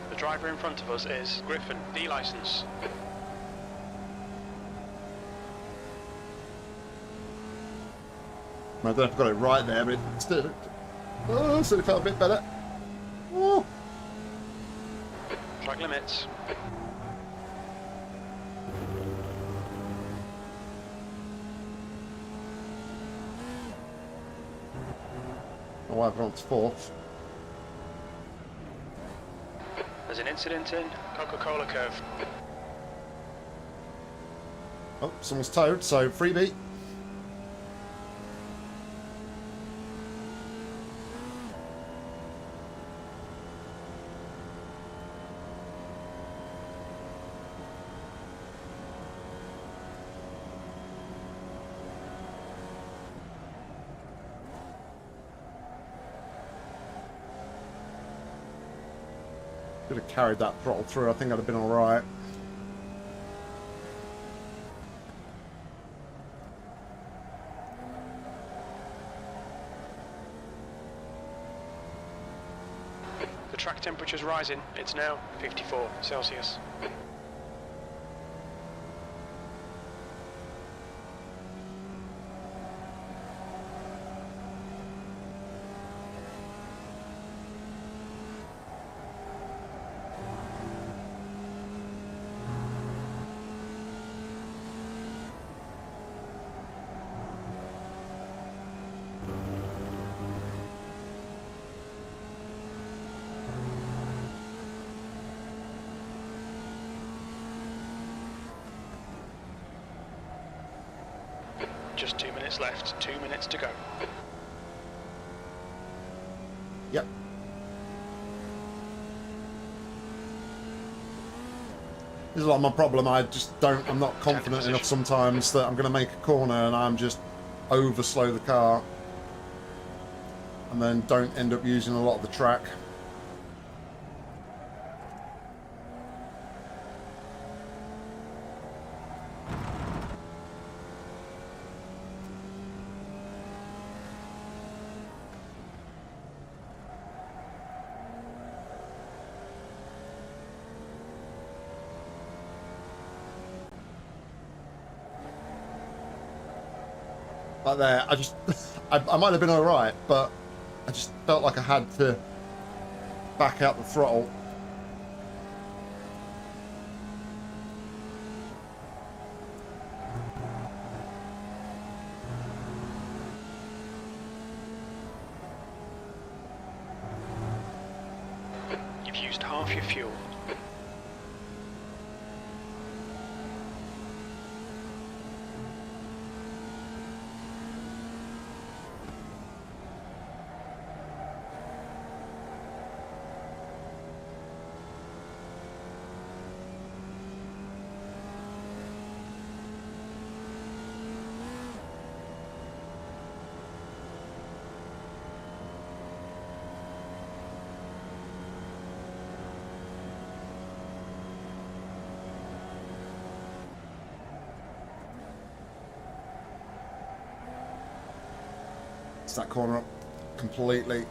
The driver in front of us is Griffin, D licence. I don't know if I got it right there, but it still felt a bit better. Oh. Track limits. Oh, I've gone to fourth. There's an incident in Coca-Cola curve. Oh, someone's towed, so freebie. Could have carried that throttle through. I think I'd have been all right. The track temperature's rising. It's now 54 Celsius. Just 2 minutes left, 2 minutes to go. Yep. This is like my problem. I'm not confident enough sometimes that I'm going to make a corner and I'm just over slow the car and then don't end up using a lot of the track. Like there, I might have been alright, but I just felt like I had to back out the throttle. You've used half your fuel. mixed that corner up completely.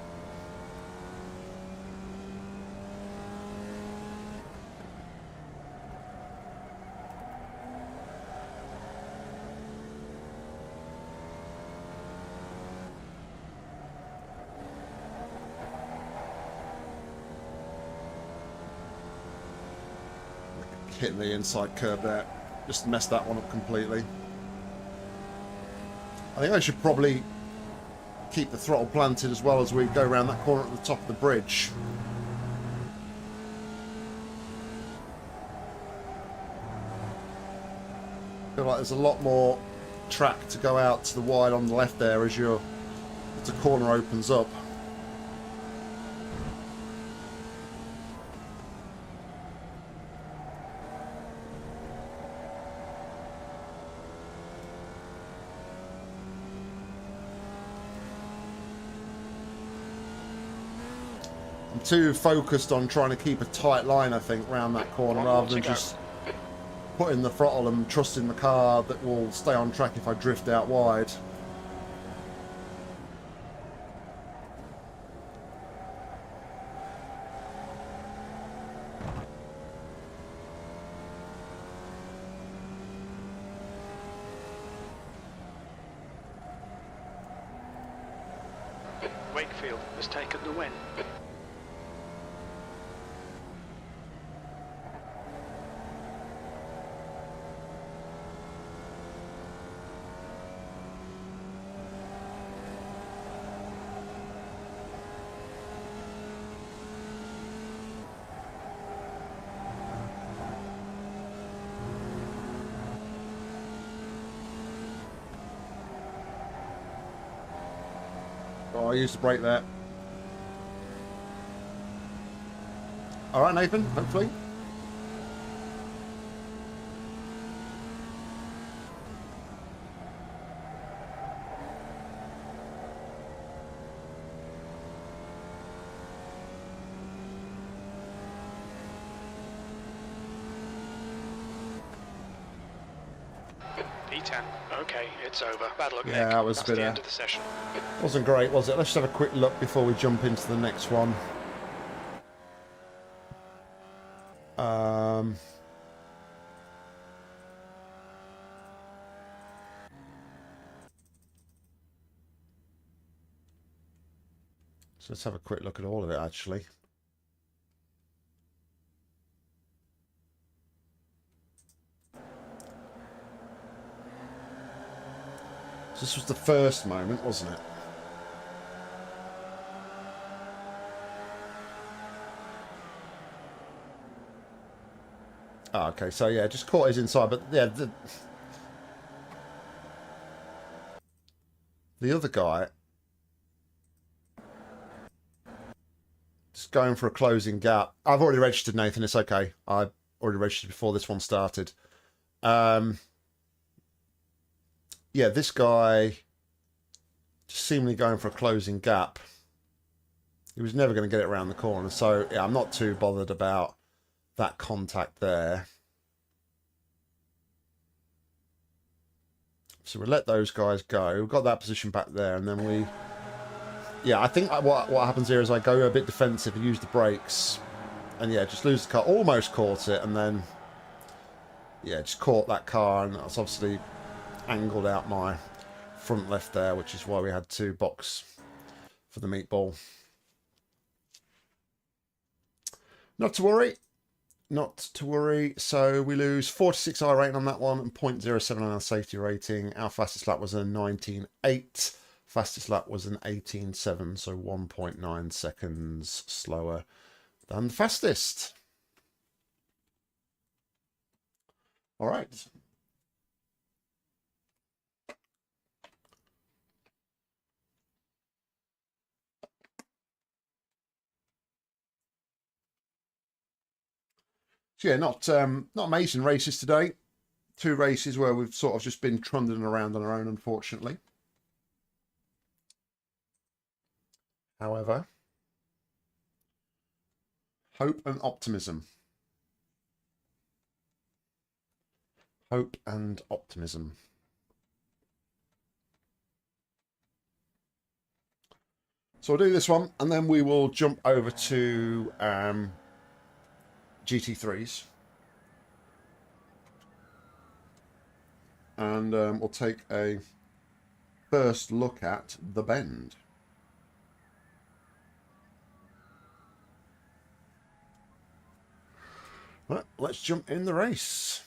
Hitting the inside curb there. Just messed that one up completely. I think I should probably keep the throttle planted as well as we go around that corner at the top of the bridge. I feel like there's a lot more track to go out to the wide on the left there as the corner opens up. Too focused on trying to keep a tight line, I think, around that corner rather than just putting the throttle and trusting the car that will stay on track if I drift out wide. Wakefield has taken the win. Oh, I used the brake there. Alright, Nathan, hopefully. P10. Okay, it's over. Bad luck, Yeah, Nick. that was That's a bit the end of the session. Wasn't great, was it? Let's just have a quick look before we jump into the next one. So let's have a quick look at all of it, actually. So this was the first moment, wasn't it? Oh, okay, so yeah, just caught his inside, but yeah, the other guy just going for a closing gap. I've already registered, Nathan, it's okay. I already registered before this one started. Yeah, this guy just seemingly going for a closing gap. He was never going to get it around the corner, so yeah, I'm not too bothered about that contact there. So we'll let those guys go. We've got that position back there, and then we... Yeah, I think what happens here is I go a bit defensive and use the brakes. And yeah, just lose the car. Almost caught it, and then... Yeah, just caught that car, and that's obviously angled out my front left there, which is why we had to box for the meatball. Not to worry. Not to worry. So we lose 46 I rating on that one and 0.07 on our safety rating. Our fastest lap was a 19.8. Fastest lap was an 18.7, so 1.9 seconds slower than the fastest. All right. So yeah, not amazing races today. Two races where we've sort of just been trundling around on our own, unfortunately. However, hope and optimism. Hope and optimism. So I'll do this one, and then we will jump over to GT3s. And we'll take a first look at the bend. Right, let's jump in the race.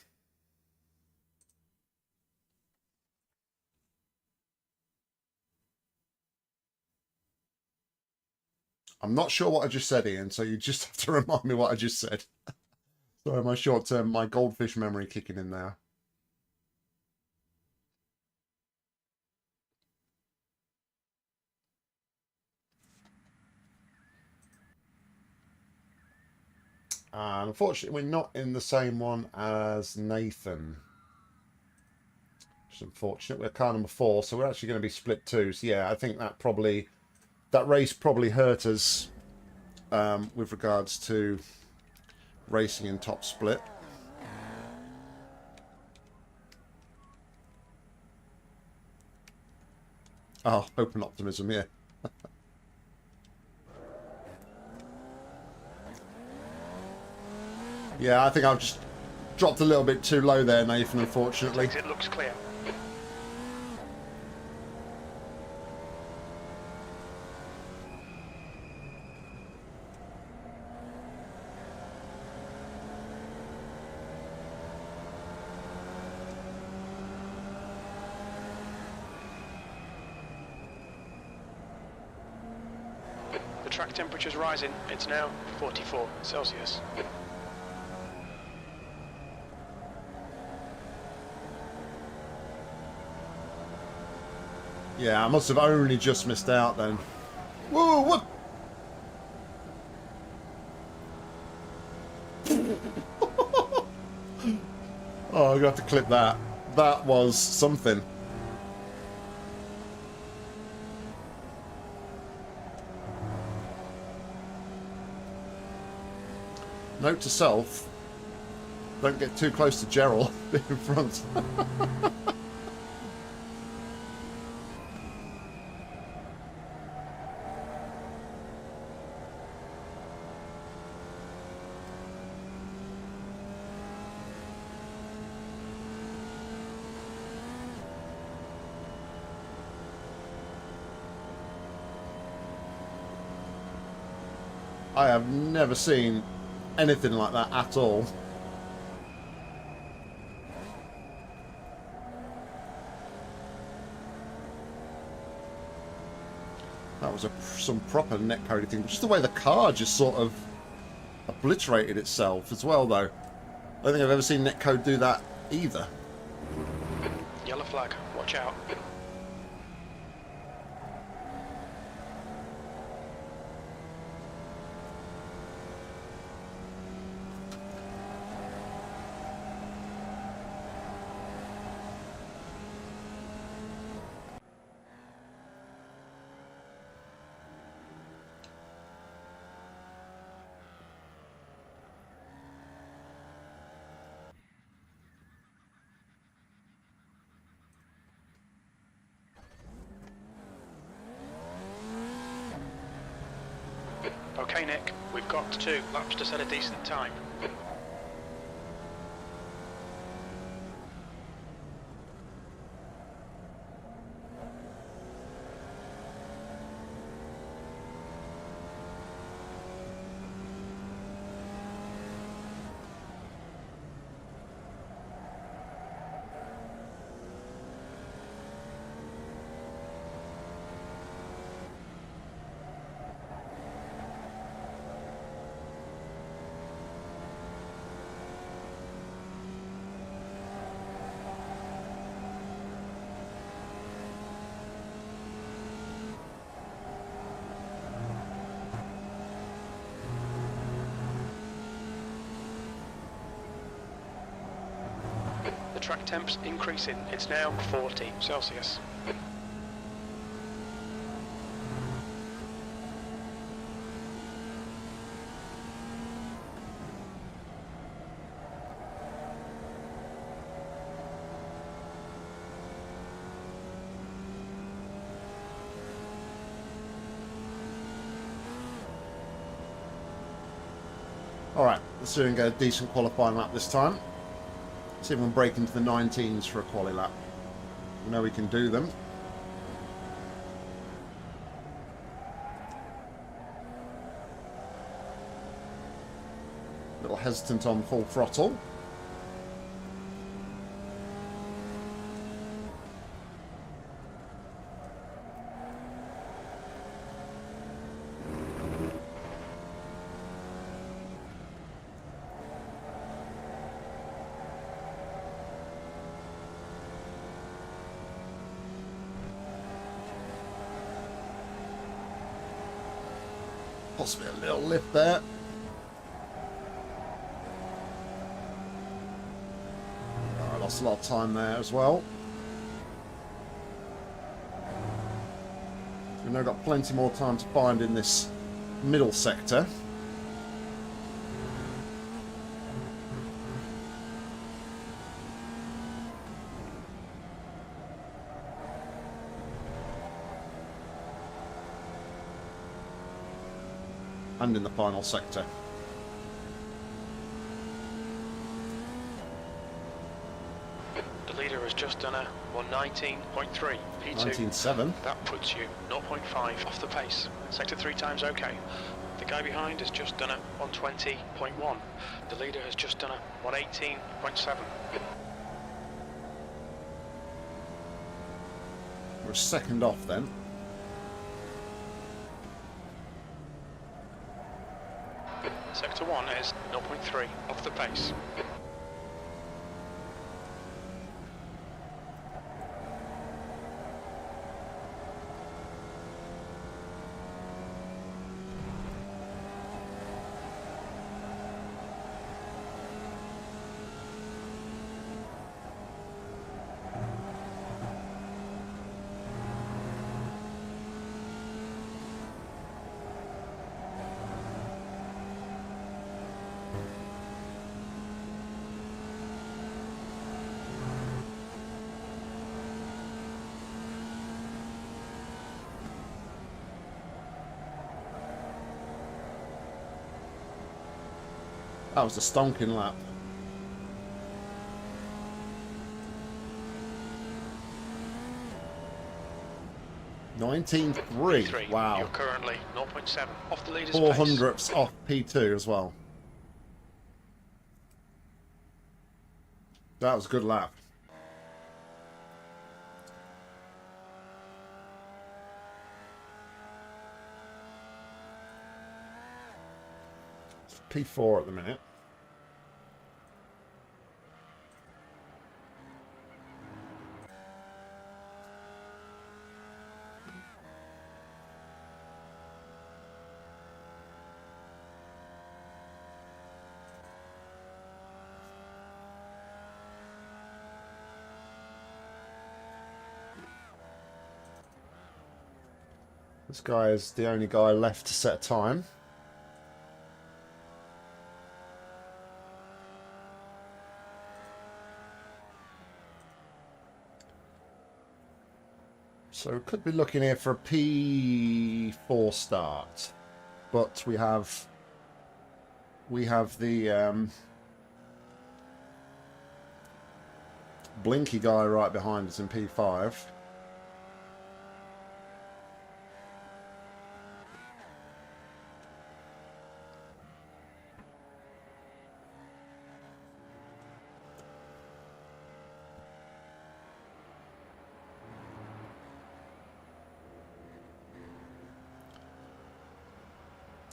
I'm not sure what I just said, Ian, so you just have to remind me what I just said. Sorry, my short-term, my goldfish memory kicking in there. Unfortunately, we're not in the same one as Nathan. Which is unfortunate. We're car number 4, so we're actually going to be split 2. So yeah, I think that race probably hurt us with regards to racing in top split. Oh, open optimism, yeah. Yeah, I think I've just dropped a little bit too low there, Nathan, unfortunately. It looks clear. The track temperature's rising. It's now 44 Celsius. Yeah, I must have only just missed out then. Whoa, what? Oh, I'm going to have to clip that. That was something. Note to self, don't get too close to Gerald in front. I have never seen anything like that at all. That was some proper netcode thing. Just the way the car just sort of obliterated itself as well, though. I don't think I've ever seen netcode do that either. Yellow flag, watch out. Okay, Nick, we've got 2 laps to set a decent time. The track temp's increasing. It's now 40 Celsius. Alright, let's see if we can get a decent qualifying lap this time. See if we can break into the 19s for a quali lap. We know we can do them. A little hesitant on full throttle. Possibly a little lift there. I lost a lot of time there as well. We've now got plenty more time to find in this middle sector. And in the final sector. The leader has just done a 119.3 P2. 19.7. That puts you 0.5 off the pace. Sector 3 times okay. The guy behind has just done a 120.1. The leader has just done a 118.7. We're a second off then. Sector 1 is 0.3 off the pace. That was a stonking lap. P3, Wow. you're currently 0.7 off the leader's 4 pace. hundredths off P2 as well. That was a good lap. It's P4 at the minute. This guy is the only guy left to set a time. So we could be looking here for a P4 start, but we have the blinky guy right behind us in P5.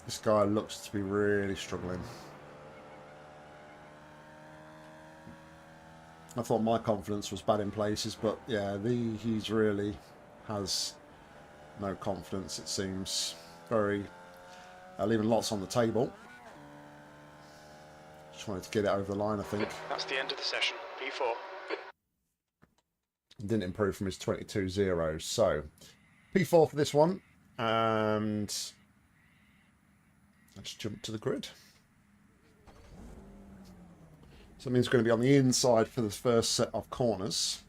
This guy looks to be really struggling. I thought my confidence was bad in places, but yeah, he's really has no confidence, it seems. Very leaving lots on the table. Just wanted to get it over the line, I think. That's the end of the session. P4. Didn't improve from his 22.0. So P4 for this one, and let's jump to the grid. So it means we're going to be on the inside for the first set of corners.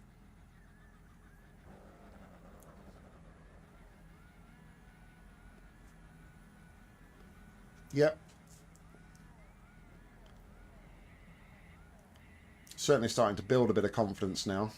Yep. certainly starting to build a bit of confidence now.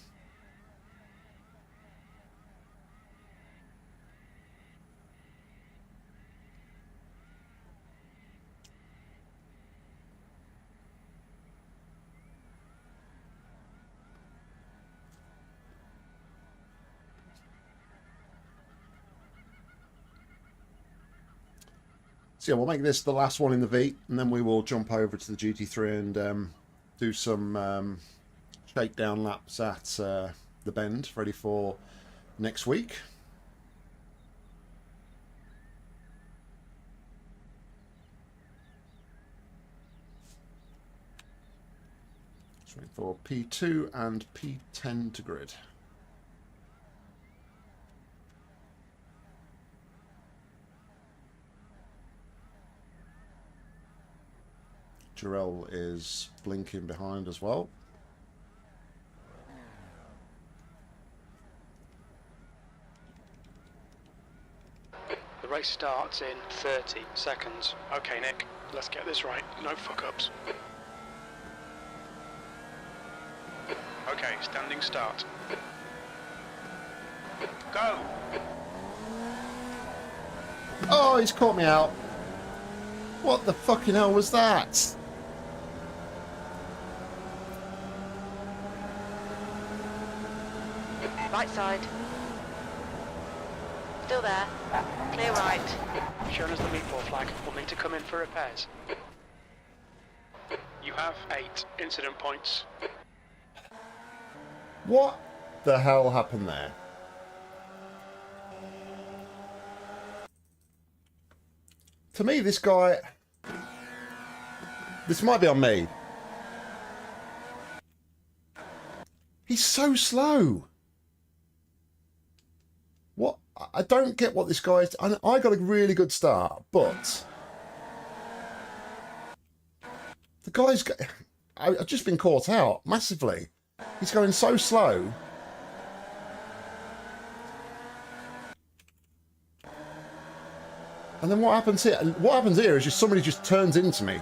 So yeah, we'll make this the last one in the V, and then we will jump over to the GT3 and do some shakedown laps at the Bend, ready for next week. Just wait for P2 and P10 to grid. Jarell is blinking behind as well. The race starts in 30 seconds. Okay, Nick, let's get this right. No fuck-ups. Okay, standing start. Go! Oh, he's caught me out. What the fucking hell was that? Right side. Still there. Clear right. Shown as the meatball flag. We'll need to come in for repairs. You have 8 incident points. What the hell happened there? To me, this guy... This might be on me. He's so slow. What? I don't get what this guy's... I got a really good start, but... The guy's... I've just been caught out massively. He's going so slow. And then what happens here? What happens here is just somebody just turns into me.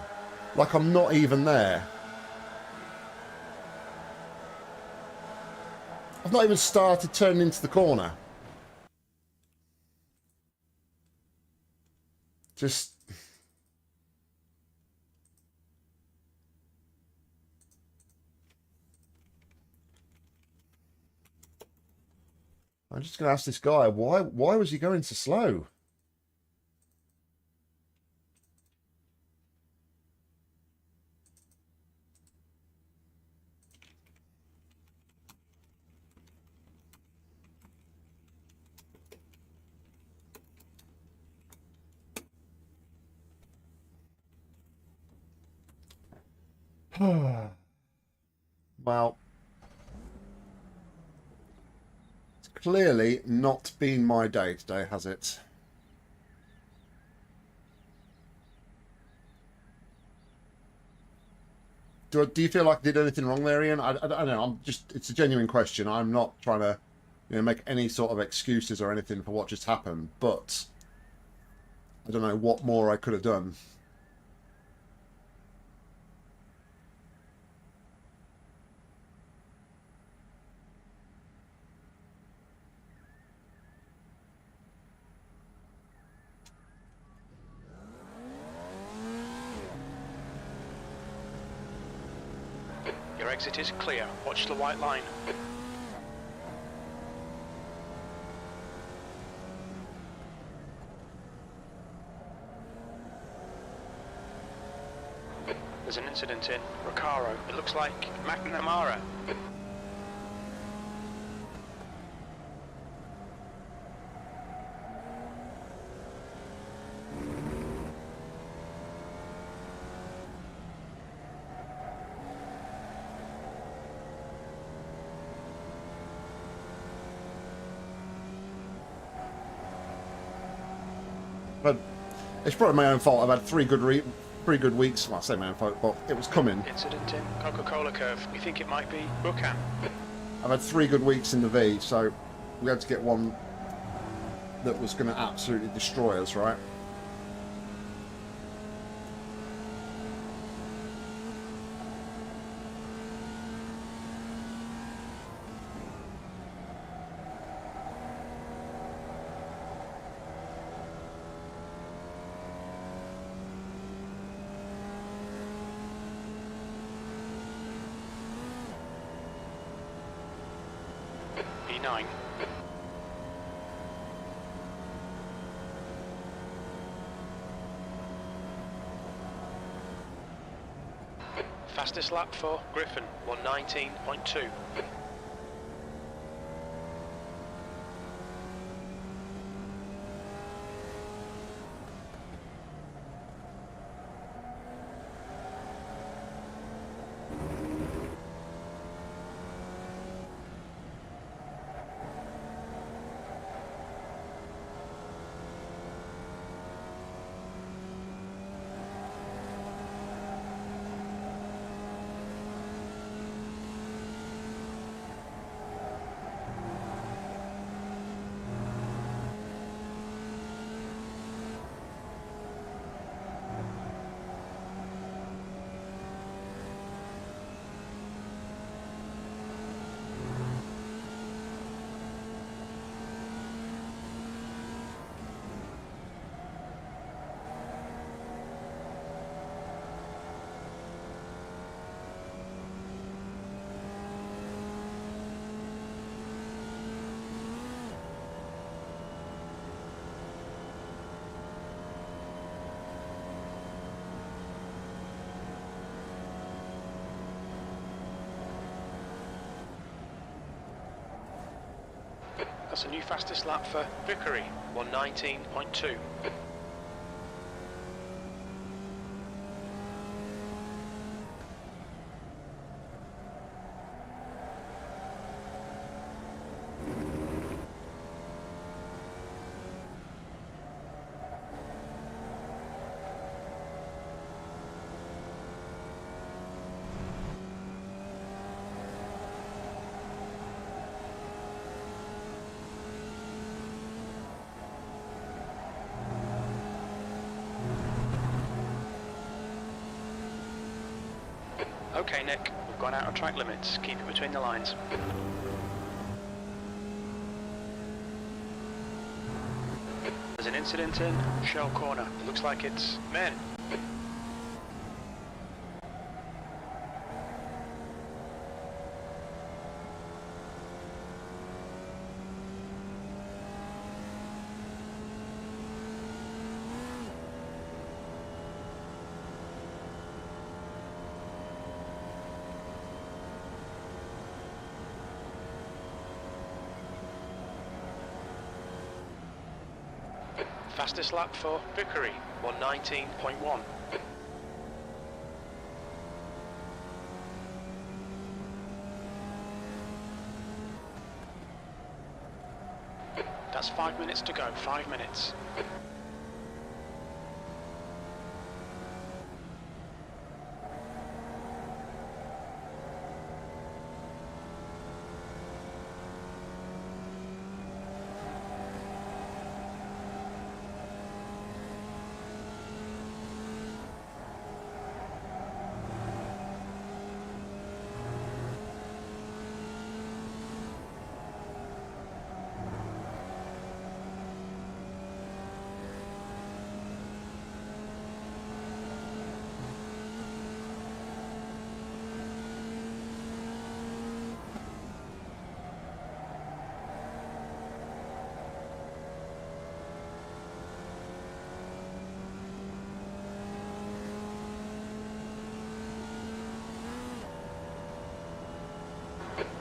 Like I'm not even there. I've not even started turning into the corner. Just... I'm just going to ask this guy, why was he going so slow? Well, it's clearly not been my day today, has it? Do you feel like I did anything wrong there, Ian? I don't know. It's a genuine question. I'm not trying to, make any sort of excuses or anything for what just happened, but I don't know what more I could have done. Your exit is clear. Watch the white line. There's an incident in Recaro. It looks like McNamara. But it's probably my own fault. I've had three good weeks. Well, I say my own fault, but it was coming. Incident in Coca-Cola curve. We think it might be Buchan. I've had 3 good weeks in the V, so we had to get one that was going to absolutely destroy us, right? 1:39. Fastest lap for Griffin, 1:19.2. That's a new fastest lap for Vickery, 1:19.2. Okay, Nick, we've gone out of track limits. Keep it between the lines. There's an incident in Shell Corner. It looks like it's men. Fastest lap for Vickery, 1:19.1. That's 5 minutes to go, 5 minutes.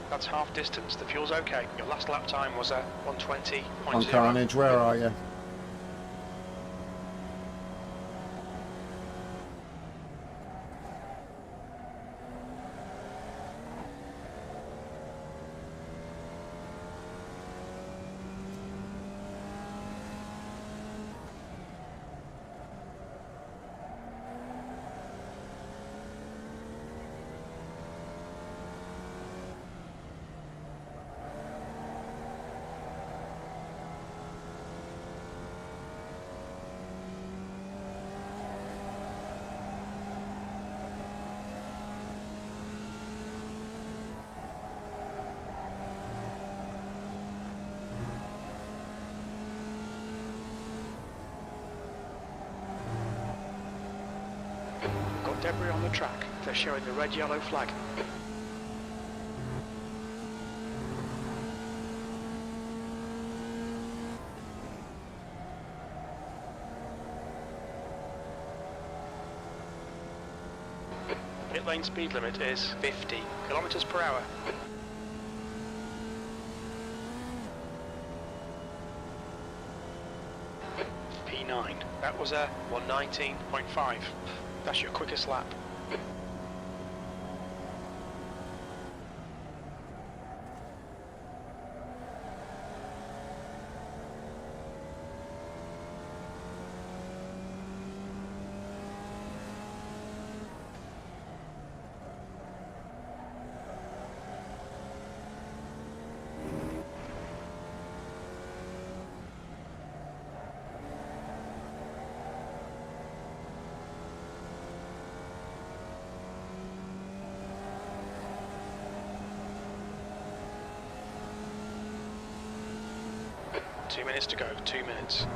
That's half distance. The fuel's okay. Your last lap time was a 1:20.0. On Carnage, where are you? Got debris on the track. They're showing the red-yellow flag. Pit lane speed limit is 50 kilometers per hour. P9. That was a 119.5. That's your quickest lap. Two minutes to go, 2 minutes.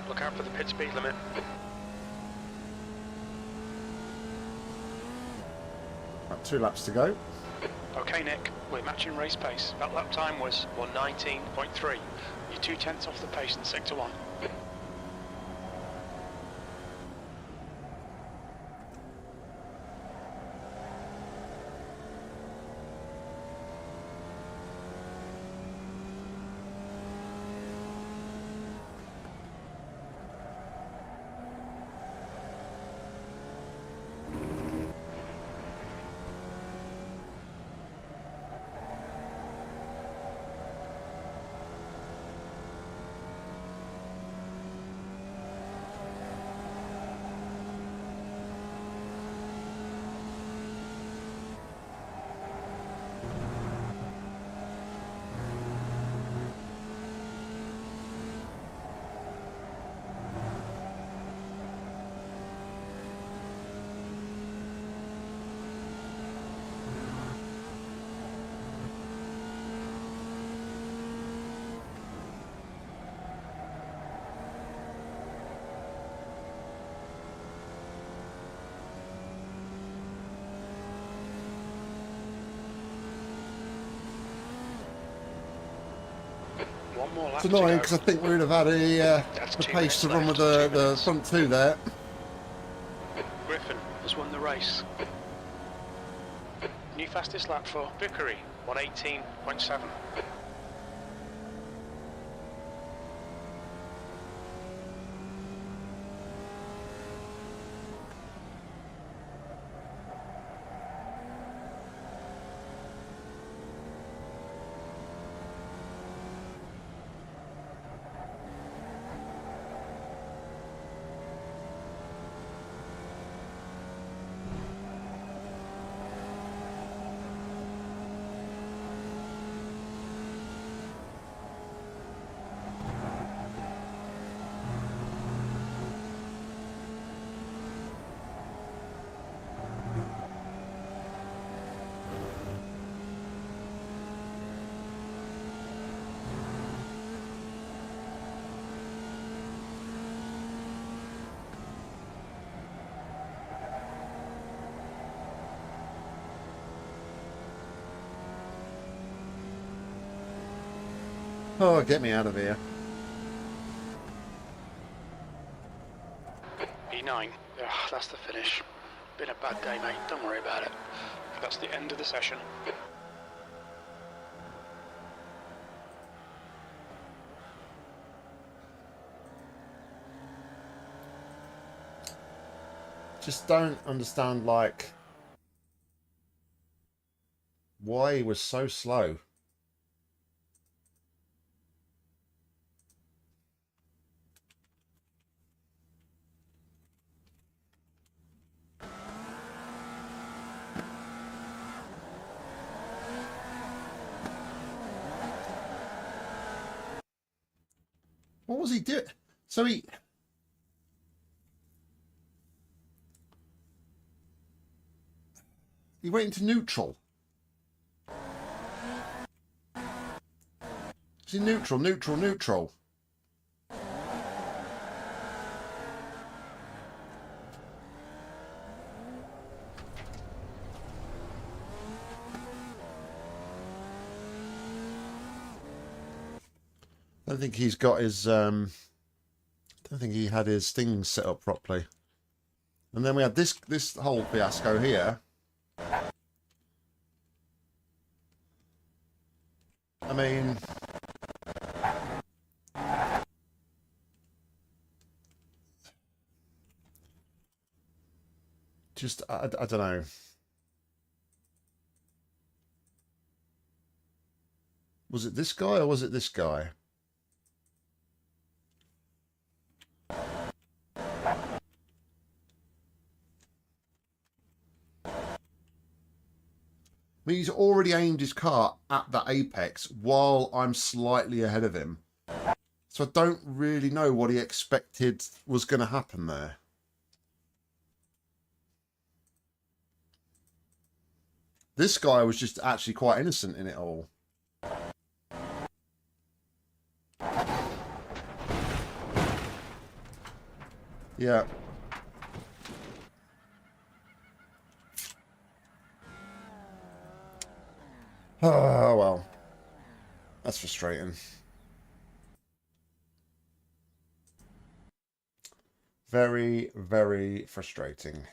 Look out for the pit speed limit. About 2 laps to go. Okay, Nick, we're matching race pace. That lap time was 119.3. You're 2/10 off the pace in sector 1. One more lap It's annoying to because go. I think we would have had That's the 2 pace to minutes run with left, 2 the minutes. front two there. Griffin has won the race. New fastest lap for Vickery, 118.7. Oh, get me out of here. E9. Ugh, that's the finish. Been a bad day, mate. Don't worry about it. That's the end of the session. Just don't understand, like, why he was so slow. What was he doing? So he went into neutral. He's in neutral, neutral, neutral. I don't think he's got his, I don't think he had his things set up properly. And then we had this whole fiasco here. I mean, just, I don't know. Was it this guy or was it this guy? I mean, he's already aimed his car at that apex while I'm slightly ahead of him. So I don't really know what he expected was going to happen there. This guy was just actually quite innocent in it all. Yeah. Oh, well. That's frustrating. Very, very frustrating.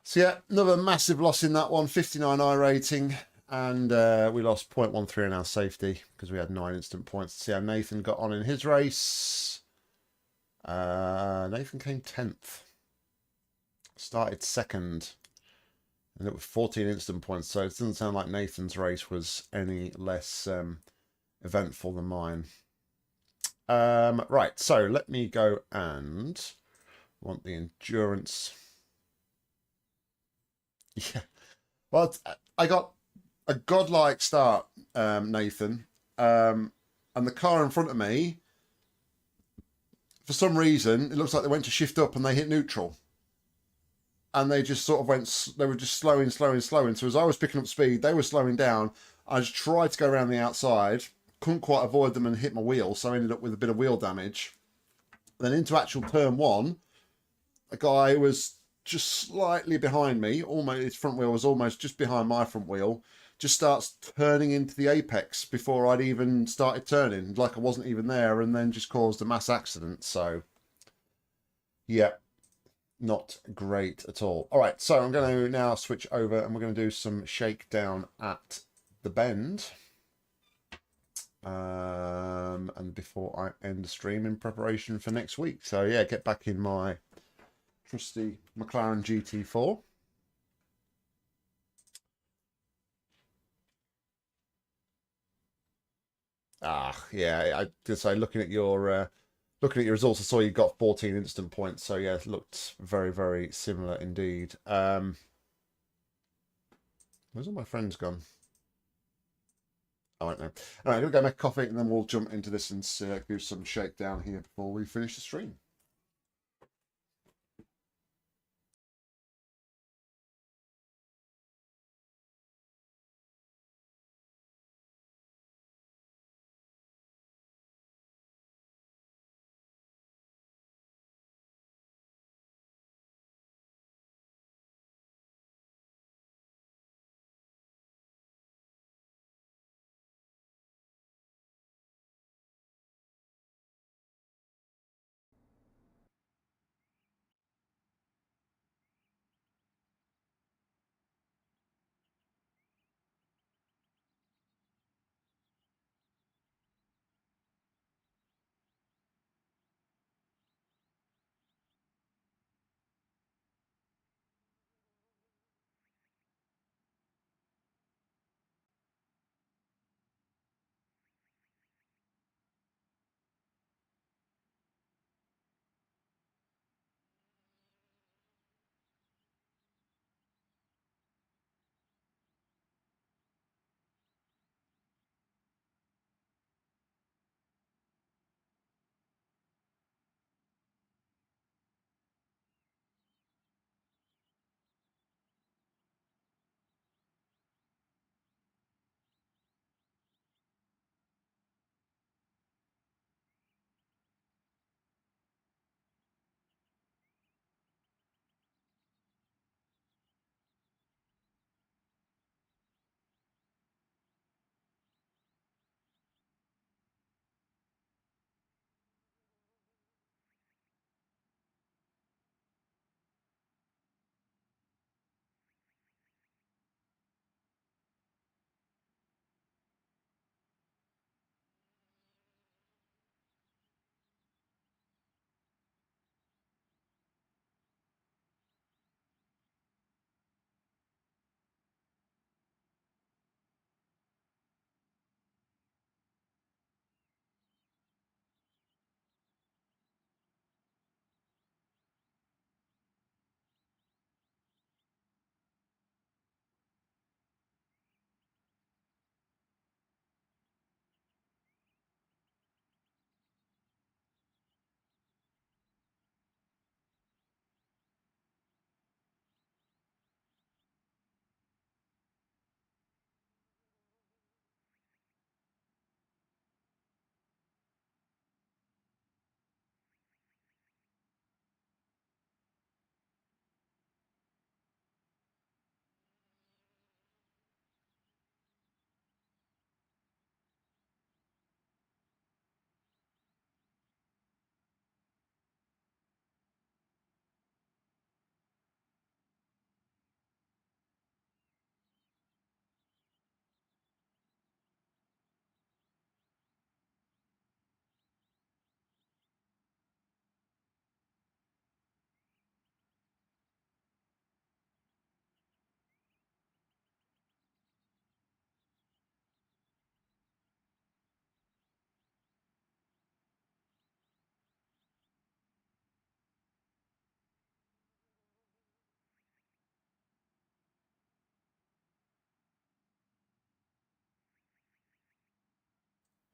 So yeah, another massive loss in that one, 59 iRating, and we lost 0.13 in our safety because we had 9 instant points. See how Nathan got on in his race. Nathan came 10th. Started 2nd. And it was 14 instant points, so it doesn't sound like Nathan's race was any less eventful than mine. Right, so let me go and want the endurance. Yeah, well, I got a godlike start, Nathan, and the car in front of me, for some reason, it looks like they went to shift up and they hit neutral. And they just sort of went, they were just slowing. So as I was picking up speed, they were slowing down. I just tried to go around the outside, couldn't quite avoid them and hit my wheel, so I ended up with a bit of wheel damage. Then into actual turn one, a guy was just slightly behind me, almost his front wheel was almost just behind my front wheel, just starts turning into the apex before I'd even started turning, like I wasn't even there, and then just caused a mass accident. So, yeah. Not great at all. All right, so I'm going to now switch over and we're going to do some shakedown at the bend. And before I end the stream in preparation for next week. So yeah, get back in my trusty McLaren GT4. Ah, yeah, I did say looking at your results, I saw you got 14 instant points. So yeah, it looked very, very similar indeed. Where's all my friends gone? I don't know. All right, I'm going to go make coffee and then we'll jump into this and do some shakedown here before we finish the stream.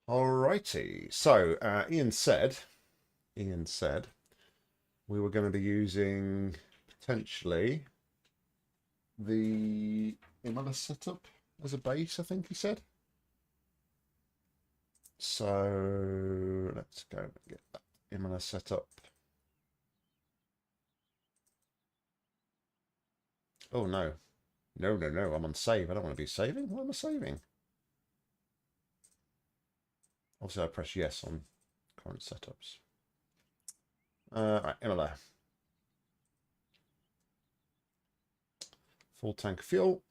Alrighty. So Ian said we were going to be using potentially the Imola setup as a base, I think he said. So let's go and get that Imola setup. Oh no. No, I'm on save. I don't want to be saving. What am I saving? Obviously I press yes on current setups. Right, Imola. Full tank of fuel.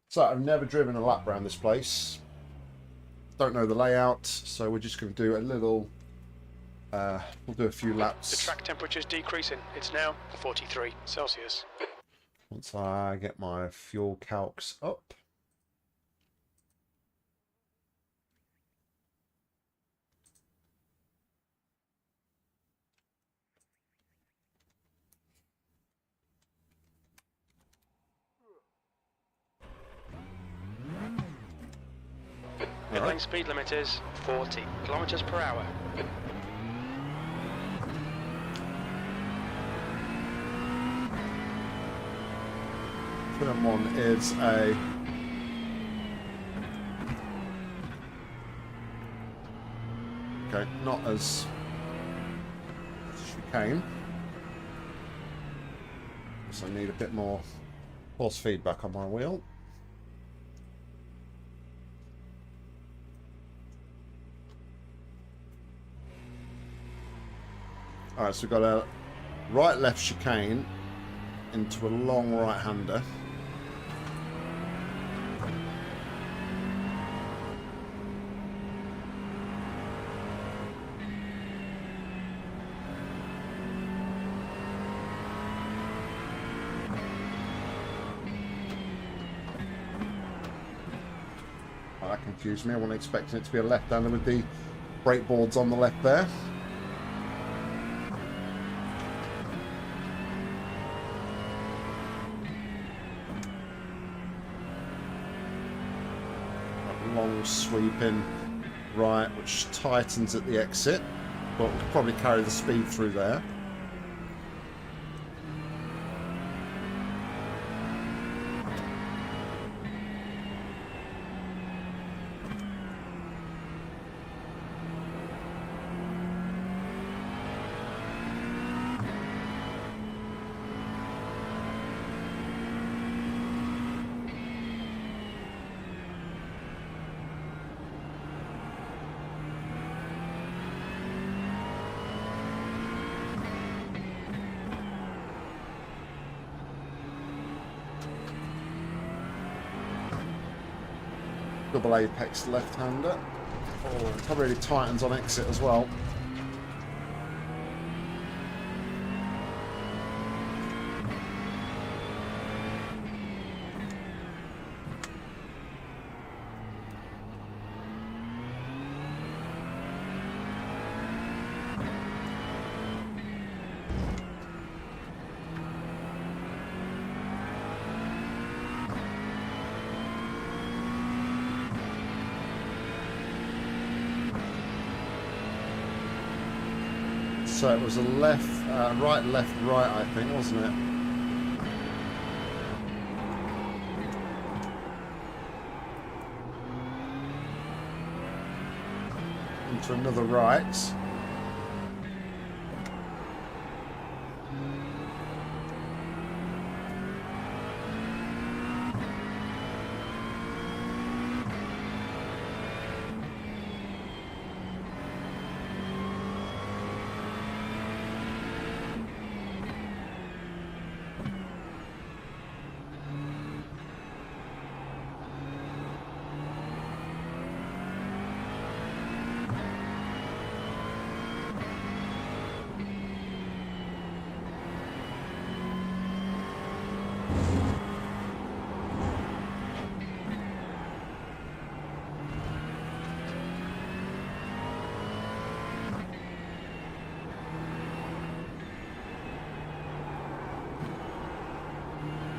So I've never driven a lap around this place. Don't know the layout, so we're just going to do a little. We'll do a few laps. The track temperature's decreasing. It's now 43 Celsius. Once I get my fuel calcs up. Mid-lane speed limit is 40 kilometers per hour. Turn 1 is a not as chicane, so I need a bit more force feedback on my wheel. Alright, so we've got a right-left chicane into a long right-hander. That confused me. I wasn't expecting it to be a left-hander with the brake boards on the left there. Long sweeping right, which tightens at the exit, but we'll probably carry the speed through there. Double apex left-hander. Oh, it probably really tightens on exit as well. So it was a left, right, I think, wasn't it? Into another right.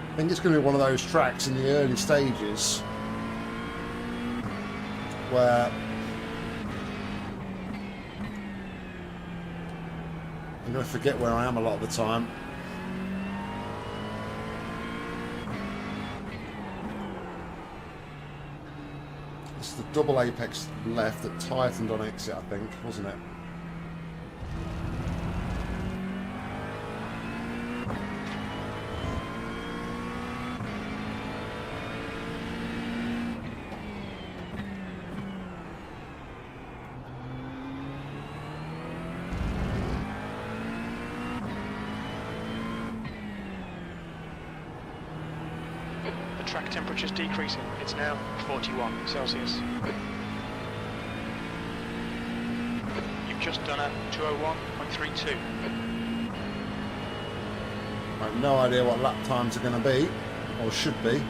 I think it's going to be one of those tracks in the early stages where I'm going to forget where I am a lot of the time. It's the double apex left that tightened on exit, I think, wasn't it? The track temperature's decreasing. It's now 41 Celsius. You've just done a 201.32. I have no idea what lap times are going to be, or should be.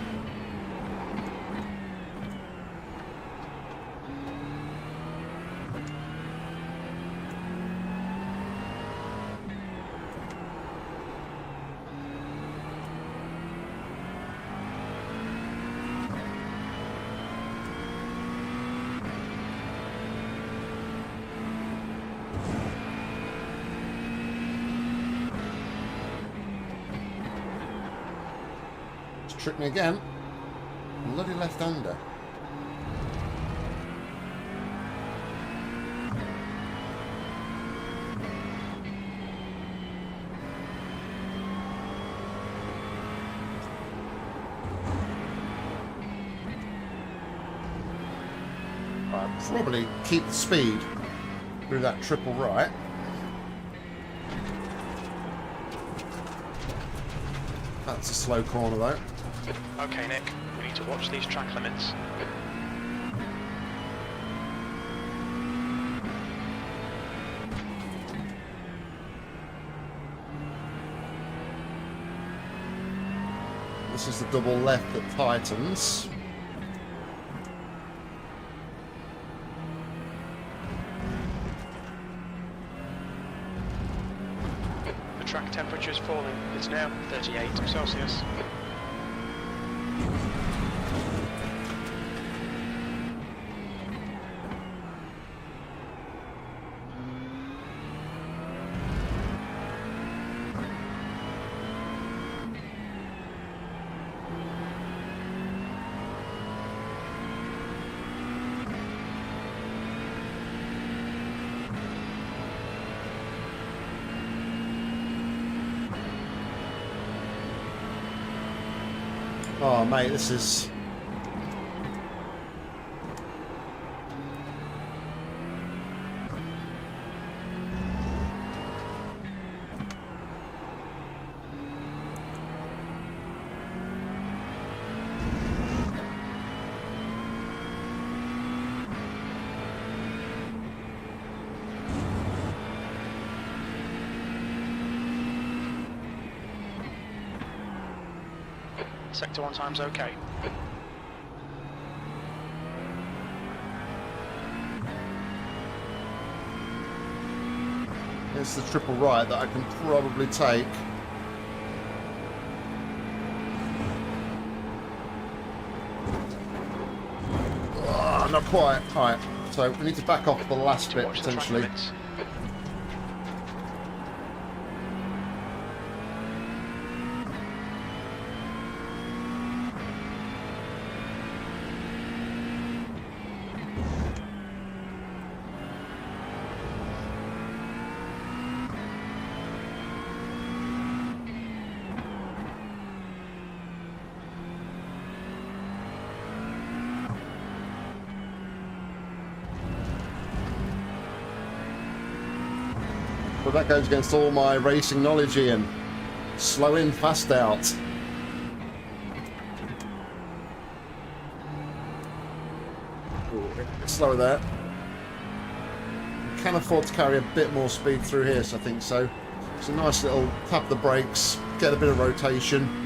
Trick me again. Bloody left-hander. I'll probably keep the speed through that triple right. That's a slow corner though. Okay, Nick, we need to watch these track limits. This is the double left that tightens. The track temperature's falling. It's now 38 Celsius. Oh mate, this is... Sector 1 time's okay. It's the triple right that I can probably take. Oh, not quite. Alright, so we need to back off the last bit Watch the track potentially. limits. But that goes against all my racing knowledge, Ian. Slow in, fast out. Ooh, a bit slower there. Can afford to carry a bit more speed through here, so I think so. It's a nice little tap the brakes, get a bit of rotation.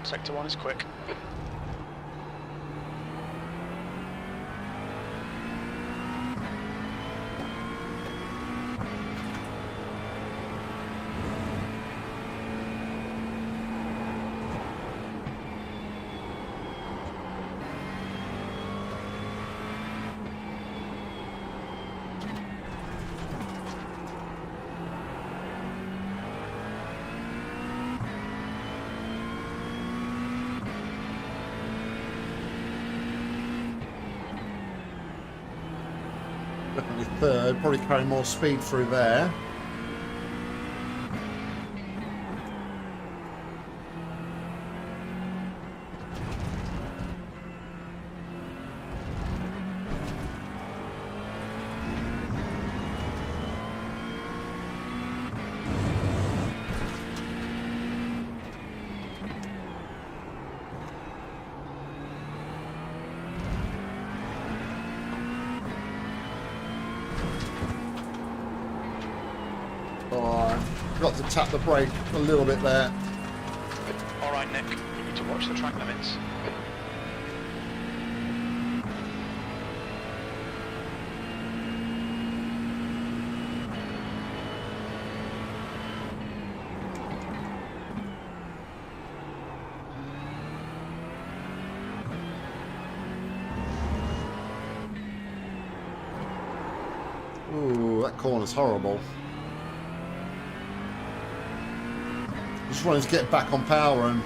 Sector 1 is quick. Definitely third. Probably carry more speed through there. Got to tap the brake a little bit there. Alright Nick, you need to watch the track limits. Ooh, that corner's horrible. Just wanted to get back on power and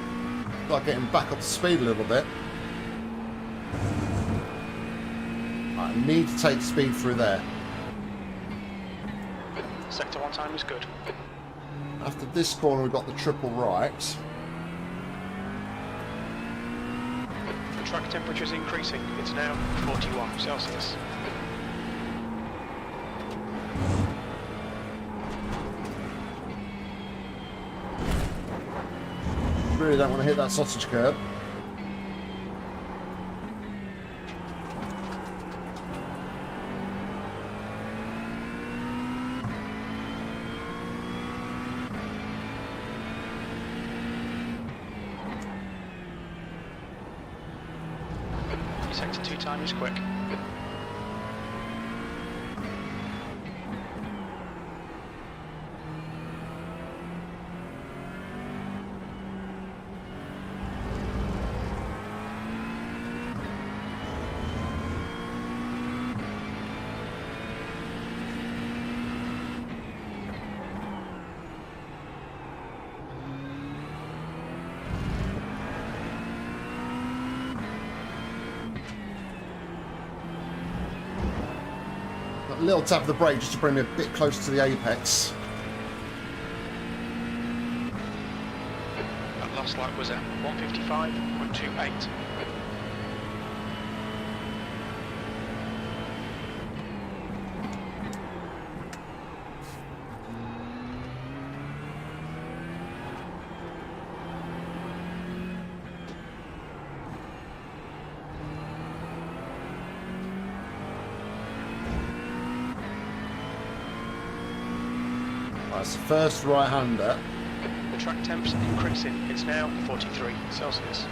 start getting back up to speed a little bit. I need to take speed through there. Sector 1 time is good. After this corner, we've got the triple right. The track temperature is increasing. It's now 41 Celsius. Really don't want to hit that sausage curb. Sector 2 time is quick. A little tap of the brake just to bring me a bit closer to the apex. That last lap was at 155.28. That's the first right-hander. The track temp's increasing. It's now 43 Celsius.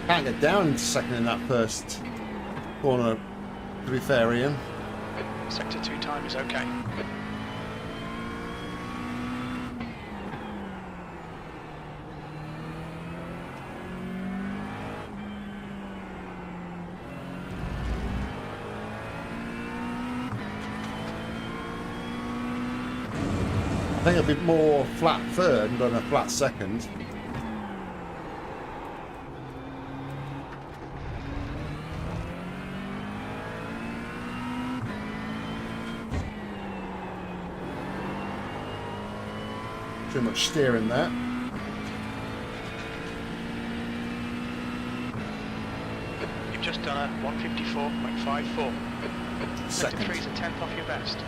Can't get down into second in that first corner, to be fair, Ian. Sector 2 time is okay. I think it'll be more flat third than a flat second. much steering there. You've just done a 154.54. Sector Second. 3 is a tenth off your best.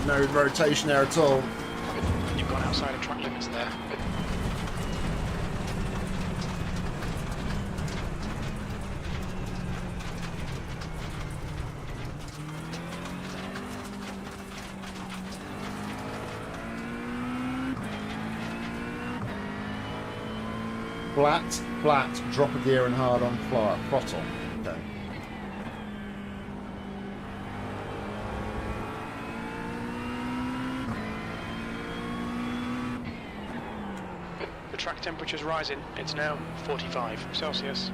No rotation there at all. You've gone outside of track limits there. Flat, flat, drop a gear and hard on throttle. Okay. The track temperature's rising. It's now 45 Celsius.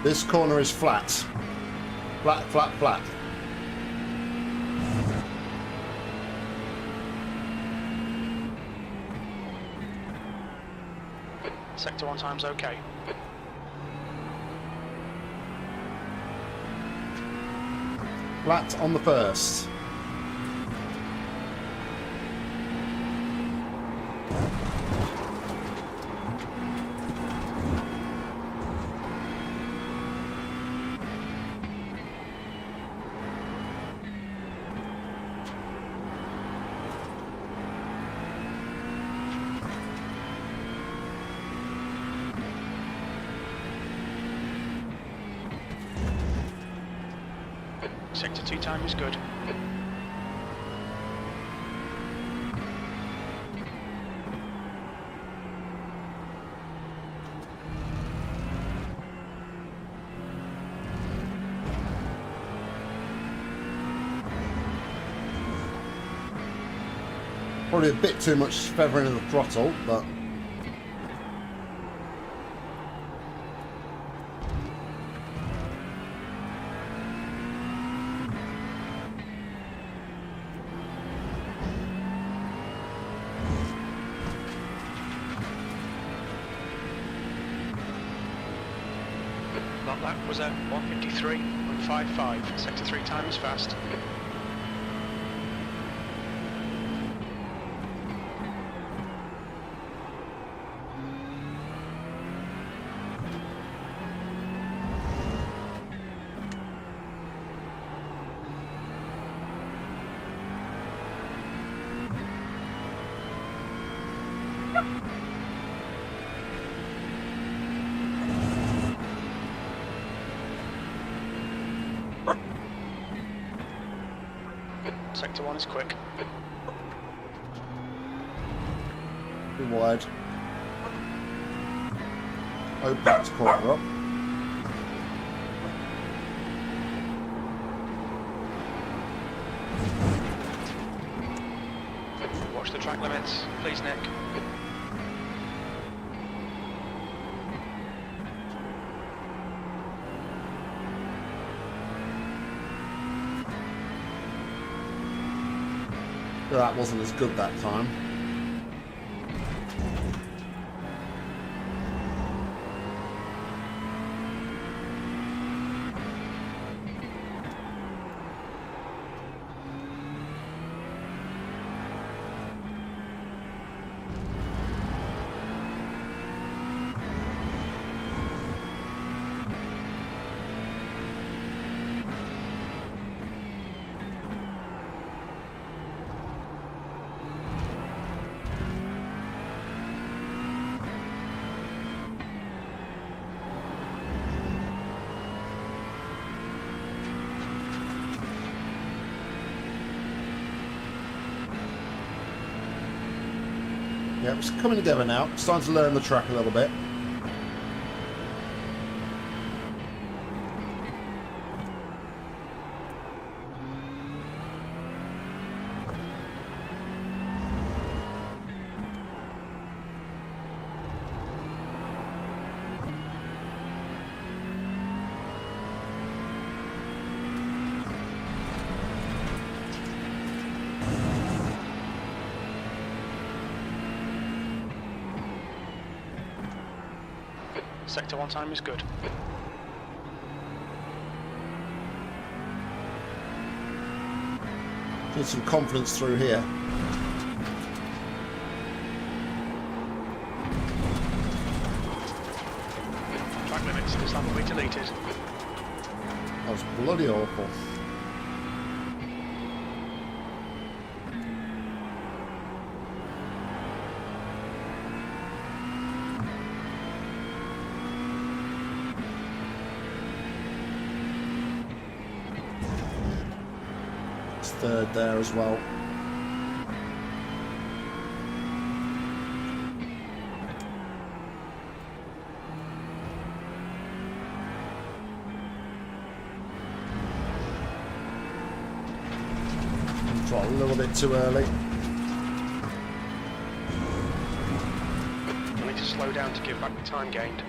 This corner is flat. Flat, flat, flat. Sector 1 time's okay. Flat on the first. Sector 2 time is good. Probably a bit too much feathering of the throttle, but That lap was at 153.55. Sector 3 time is fast. Sector 1 is quick. too wide. Open that corner up. Watch the track limits, please, Nick. That wasn't as good that time. Yeah, it's coming together now. It's starting to learn the track a little bit. Sector 1 time is good. Need some confidence through here. Track limits, this lap will be deleted. That was bloody awful. Third there as well. Try a little bit too early. I need to slow down to give back the time gained.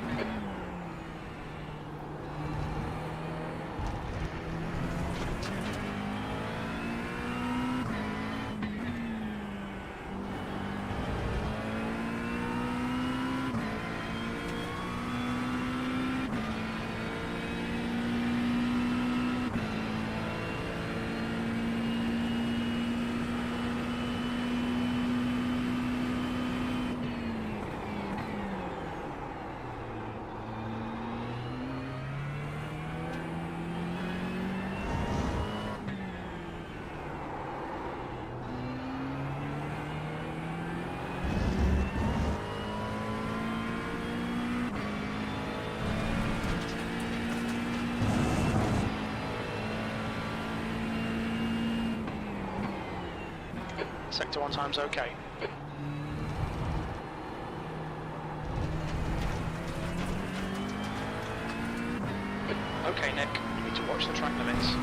Sector 1 time's okay. Okay, Nick, you need to watch the track limits.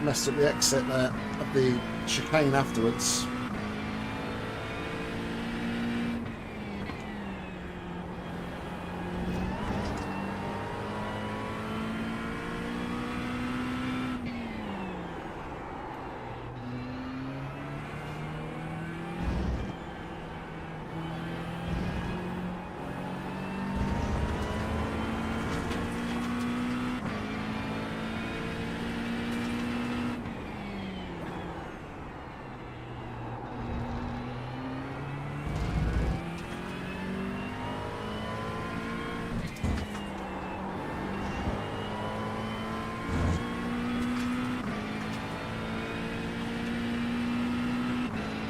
Messed up the exit there of the chicane afterwards.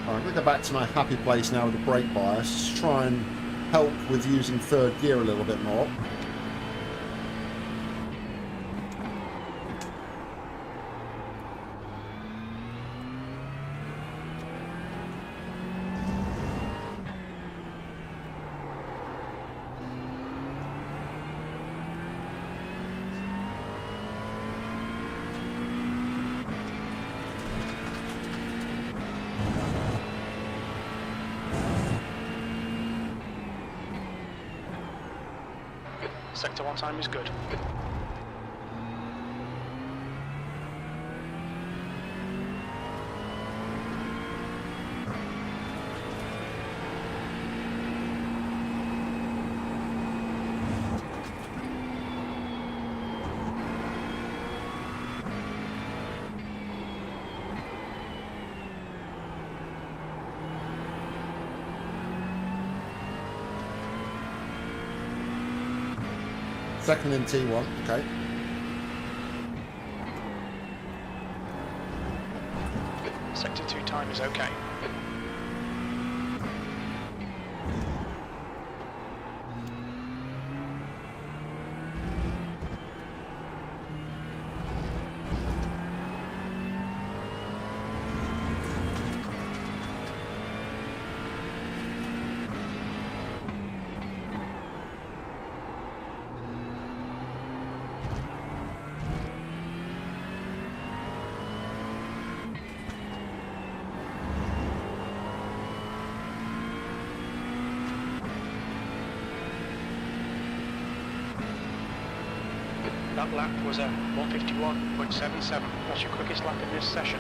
I'm going to go back to my happy place now with the brake bias, just try and help with using third gear a little bit more. Sector 1 time is good. Second in T1, okay. Sector 2 time is okay. That lap was a 151.77. That's your quickest lap in this session.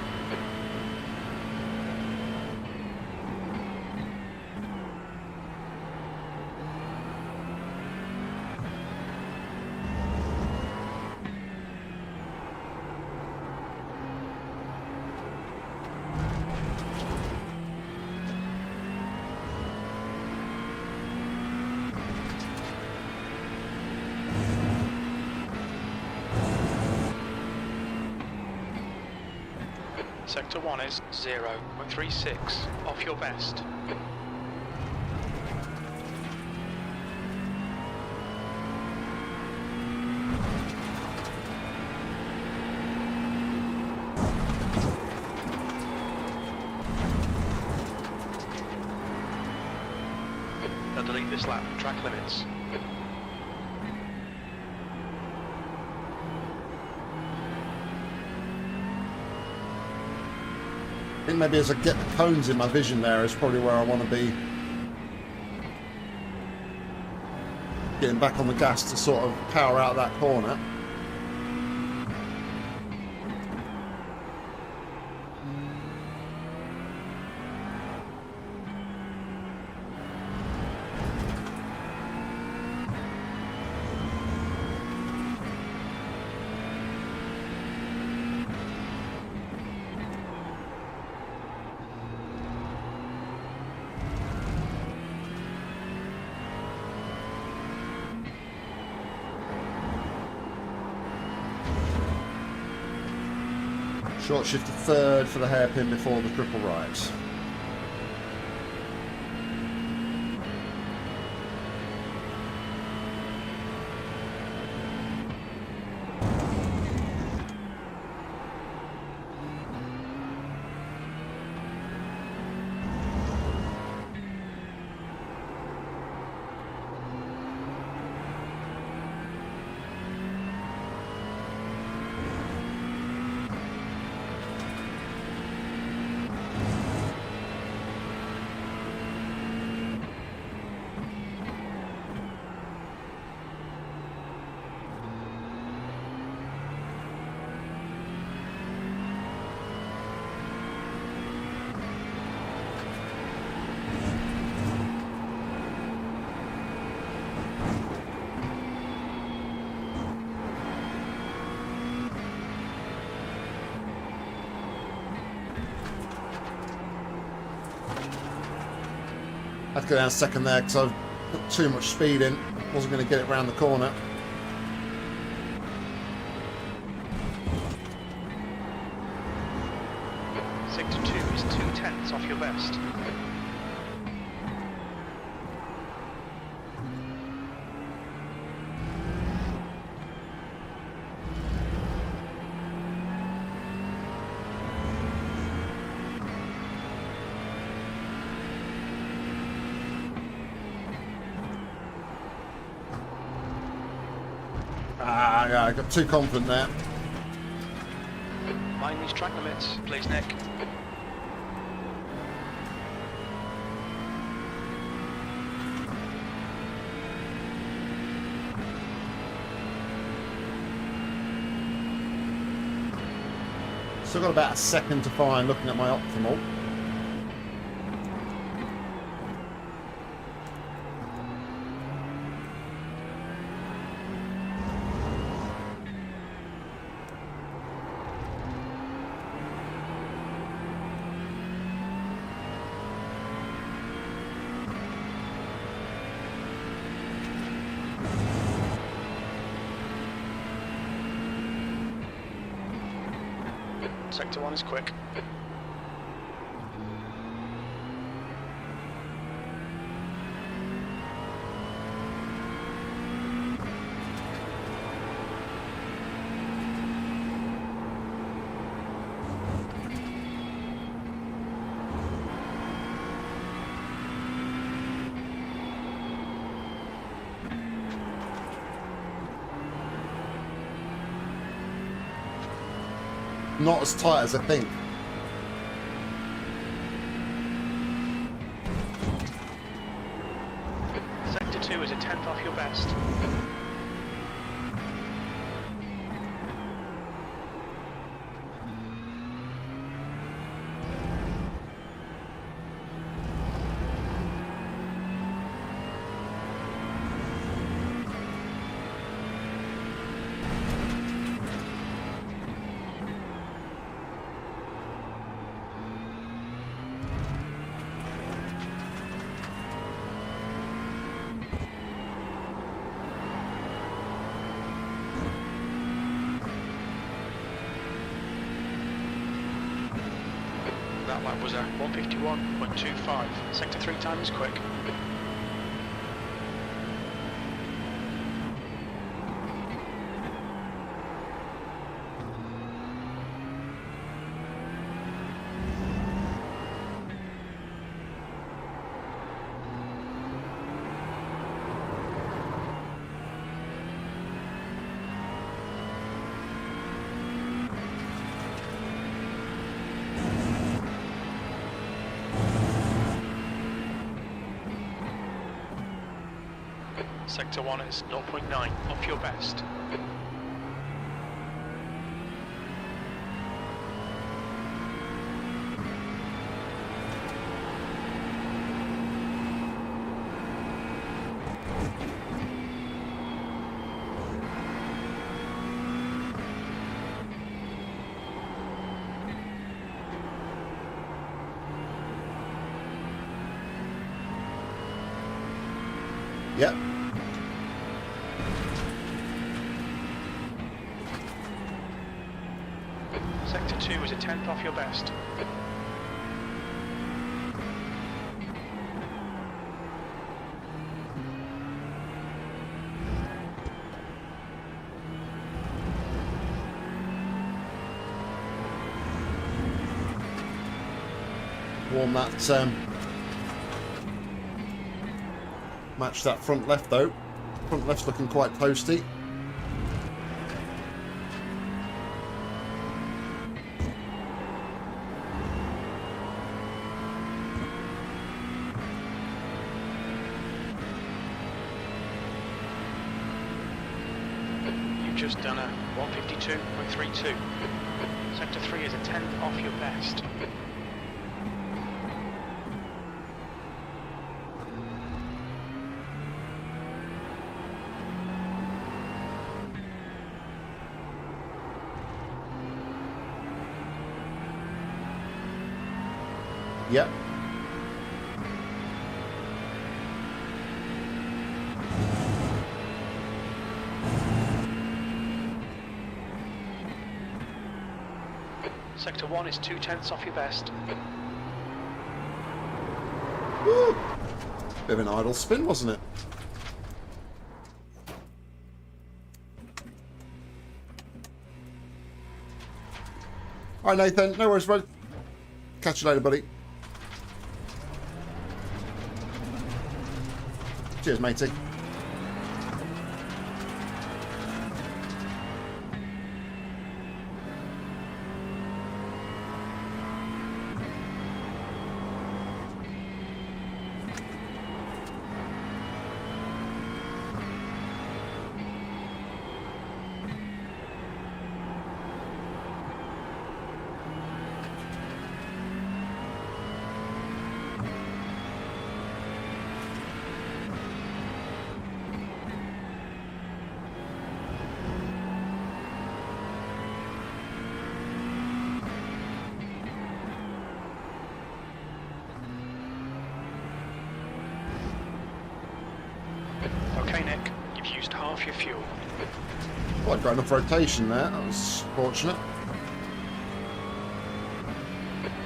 Sector 1 is 0.36, off your best. Now delete this lap, track limits. I think maybe as I get the cones in my vision there is probably where I want to be. Getting back on the gas to sort of power out that corner. Short shift to third for the hairpin before the triple right. I had to go down second there because I put too much speed in. Wasn't going to get it round the corner. Sector 2 is 2/10 off your best. Yeah, I got too confident there. Mind these track limits, please, Nick. Still got about a second to find looking at my optimal. Sector 1 is quick. Not as tight as I think. Sector 2 is a tenth off your best. That lap was a 151.25. Sector 3 time is quick. Sector 1 is 0.9 off your best. Yep. Sector 2 is a tenth off your best. Warm that. Match that front left though. Front left's looking quite toasty. You've just done a 152.32. Sector 3 is a tenth off your best. Yep. Sector 1 is 2/10 off your best. Woo. Bit of an idle spin, wasn't it? Alright, Nathan. No worries, bro. Catch you later, buddy. Cheers, matey. off your fuel. Well, I've got enough rotation there. That was fortunate.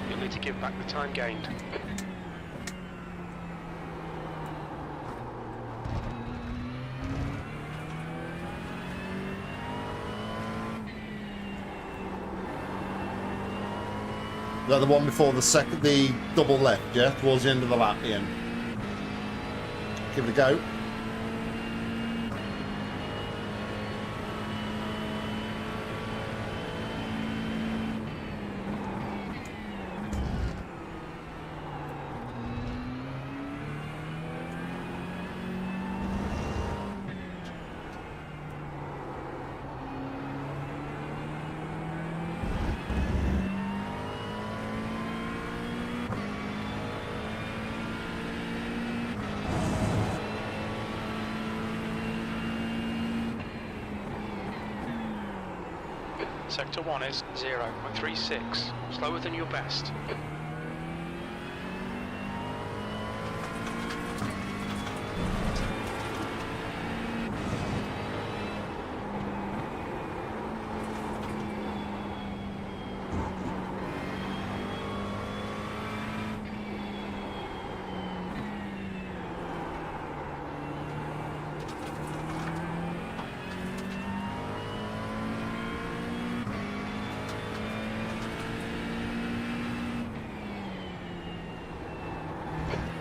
You'll need to give back the time gained. Is that the one before the double left, yeah? Towards the end of the lap, Ian. Give it a go. Sector 1 is 0.36, slower than your best.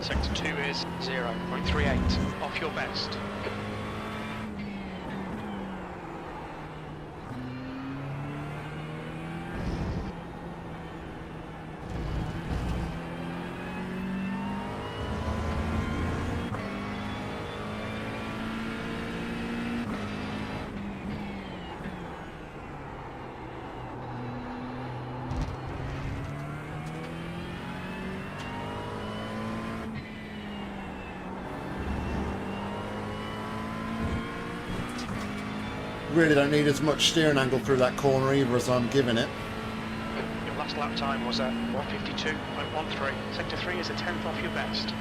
Sector 2 is 0.38, off your best. Really don't need as much steering angle through that corner either as I'm giving it. Your last lap time was at 1:52.13. Sector 3 is a tenth off your best.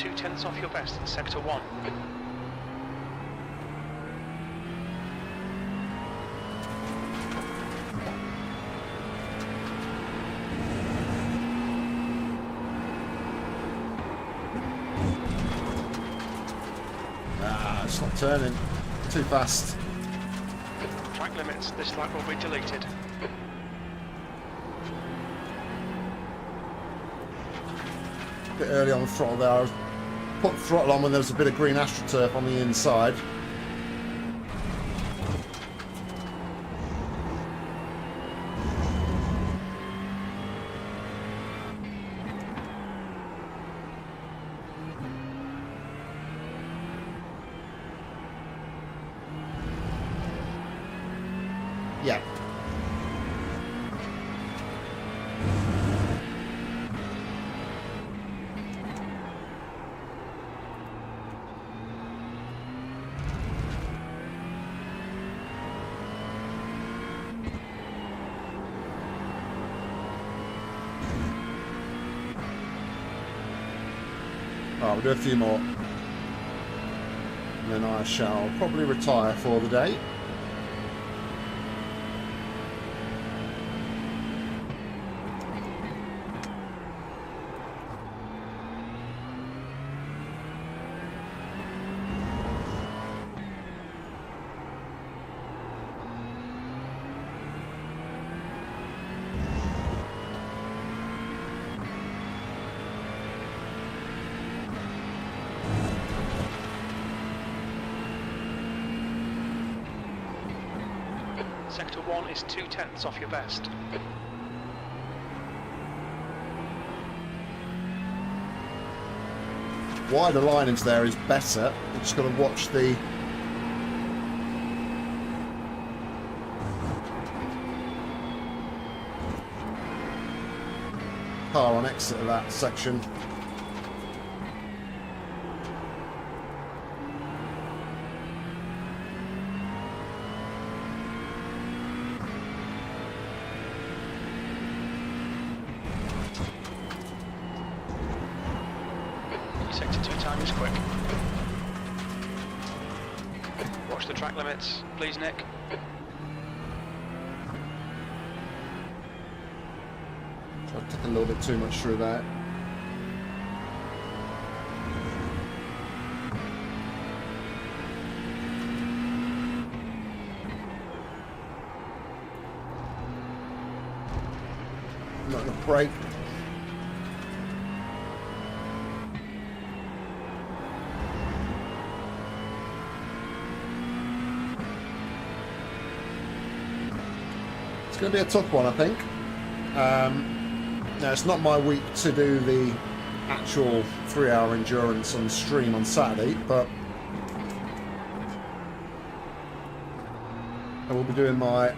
You're 2/10 off your best in Sector 1. Ah, it's not turning. Too fast. Track limits, this lap will be deleted. Bit early on the throttle there. I put the throttle on when there was a bit of green astroturf on the inside. Yeah. Right, we'll do a few more. And then I shall probably retire for the day. Sector 1 is 2/10 off your best. Wider line into there is better. You've just got to watch the car on exit of that section. Sector 2 time is quick. Watch the track limits, please, Nick. I took a little bit too much through that. Not gonna brake. It's going to be a tough one, I think. Now, it's not my week to do the actual 3-hour endurance on stream on Saturday, but I will be doing my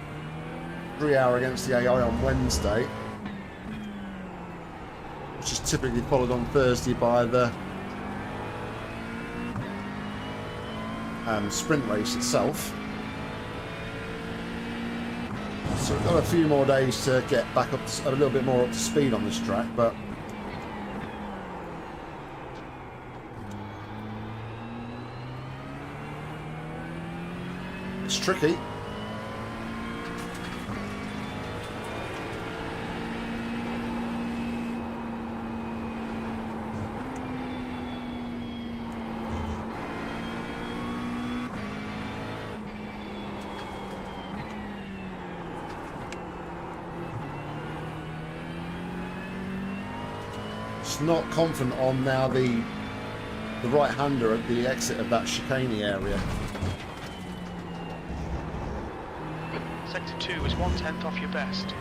3-hour against the AI on Wednesday, which is typically followed on Thursday by the sprint race itself. So we've got a few more days to get back up to, a little bit more up to speed on this track, but it's tricky. Not confident on now the right-hander at the exit of that chicane area. Sector 2 is 1/10 off your best.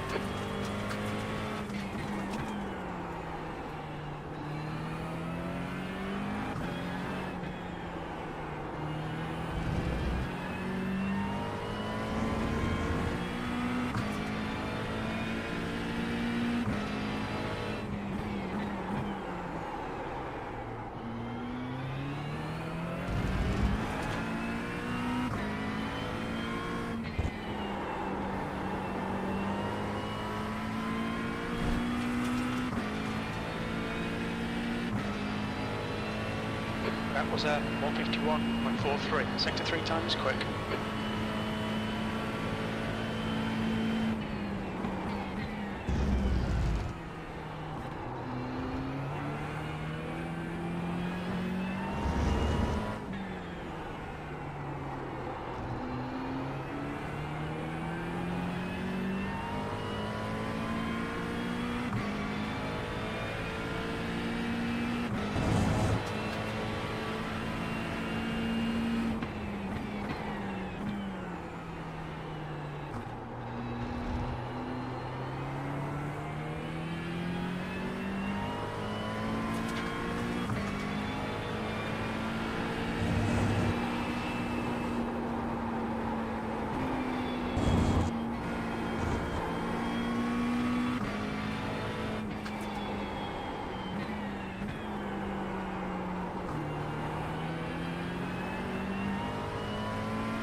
That was a 151.43. Sector 3 time is quick.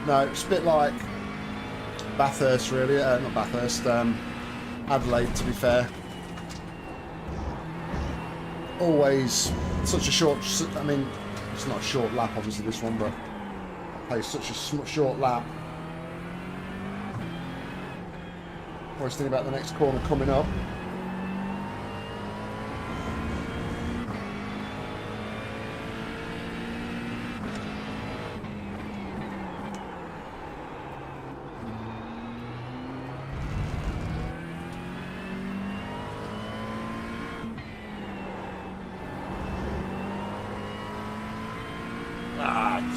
No, it's a bit like Bathurst, really. Not Bathurst, Adelaide, to be fair. Always such a short... I mean, it's not a short lap, obviously, this one, but I play such a short lap. Always thinking about the next corner coming up.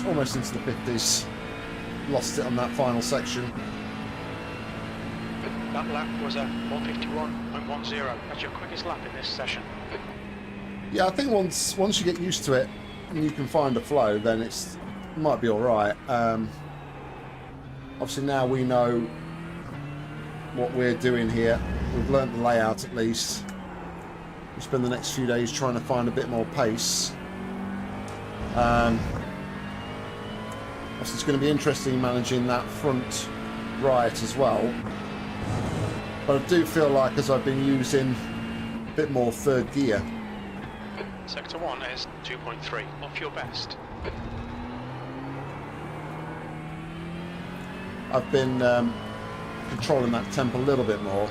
Almost into the 50s. Lost it on that final section. That lap was a 151.10. That's your quickest lap in this session. Yeah, I think once you get used to it and you can find a flow, then it might be all right. Obviously now we know what we're doing here. We've learnt the layout at least. we spend the next few days trying to find a bit more pace. It's going to be interesting managing that front right as well. But I do feel like as I've been using a bit more third gear. Sector 1 is 2.3, off your best. I've been controlling that temp a little bit more.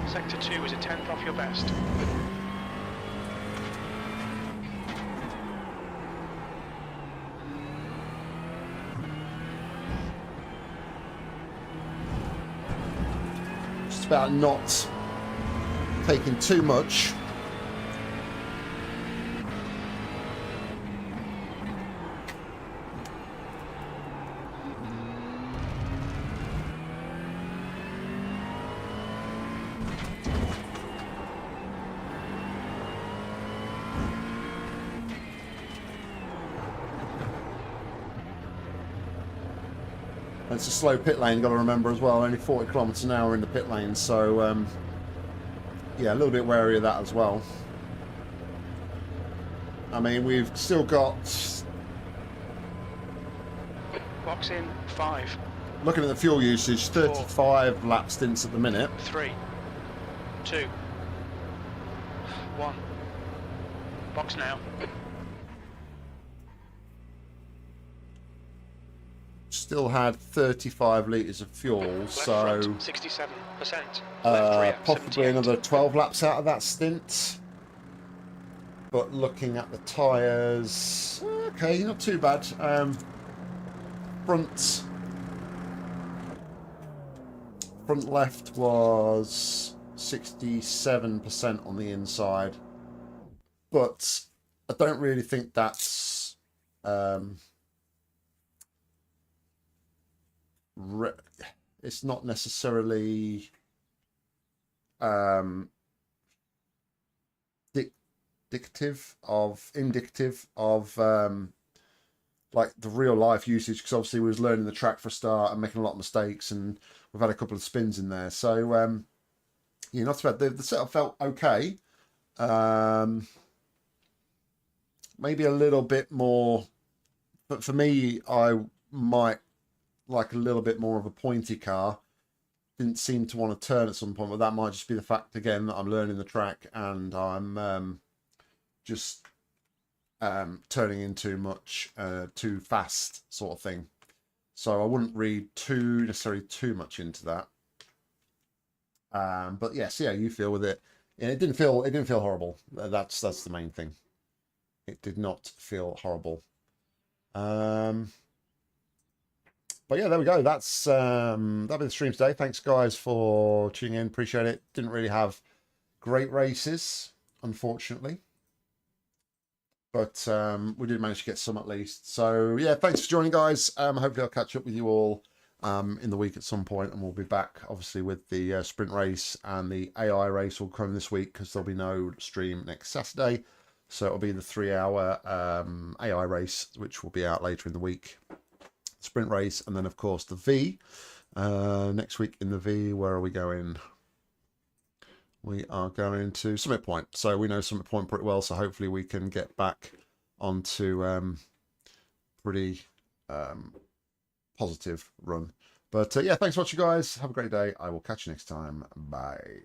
Sector 2 is a tenth off your best. Just about not taking too much. It's a slow pit lane, got to remember as well, only 40 kilometers an hour in the pit lane, so yeah, a little bit wary of that as well. I mean, we've still got... Box in 5. Looking at the fuel usage, 35 lap stints at the minute. 3, 2, 1. Box now. Still had 35 litres of fuel, Left so front, 67%. Left rear, possibly 78. another 12 laps out of that stint. But looking at the tyres, okay, not too bad. Front left was 67% on the inside, but I don't really think that's it's not necessarily indicative of like the real life usage, because obviously we was learning the track for a start and making a lot of mistakes, and we've had a couple of spins in there, so yeah, not too bad. The setup felt okay. Maybe a little bit more, but for me, I might like a little bit more of a pointy car. Didn't seem to want to turn at some point, but that might just be the fact again that I'm learning the track and I'm just turning in too much, too fast sort of thing. So I wouldn't read necessarily too much into that. But yeah, see how you feel with it. And it didn't feel horrible. That's the main thing. It did not feel horrible. But yeah, there we go. That's that'll be the stream today. Thanks guys for tuning in. Appreciate it. Didn't really have great races, unfortunately, but we did manage to get some at least. So yeah, thanks for joining, guys. Hopefully I'll catch up with you all in the week at some point, and we'll be back obviously with the sprint race, and the AI race will come this week because there'll be no stream next Saturday. So it'll be the 3-hour AI race, which will be out later in the week. Sprint race, and then of course the V. Next week in the V, where are we going? We are going to Summit Point. So we know Summit Point pretty well, so hopefully we can get back onto pretty positive run. But yeah, thanks for watching, guys. Have a great day. I will catch you next time. Bye.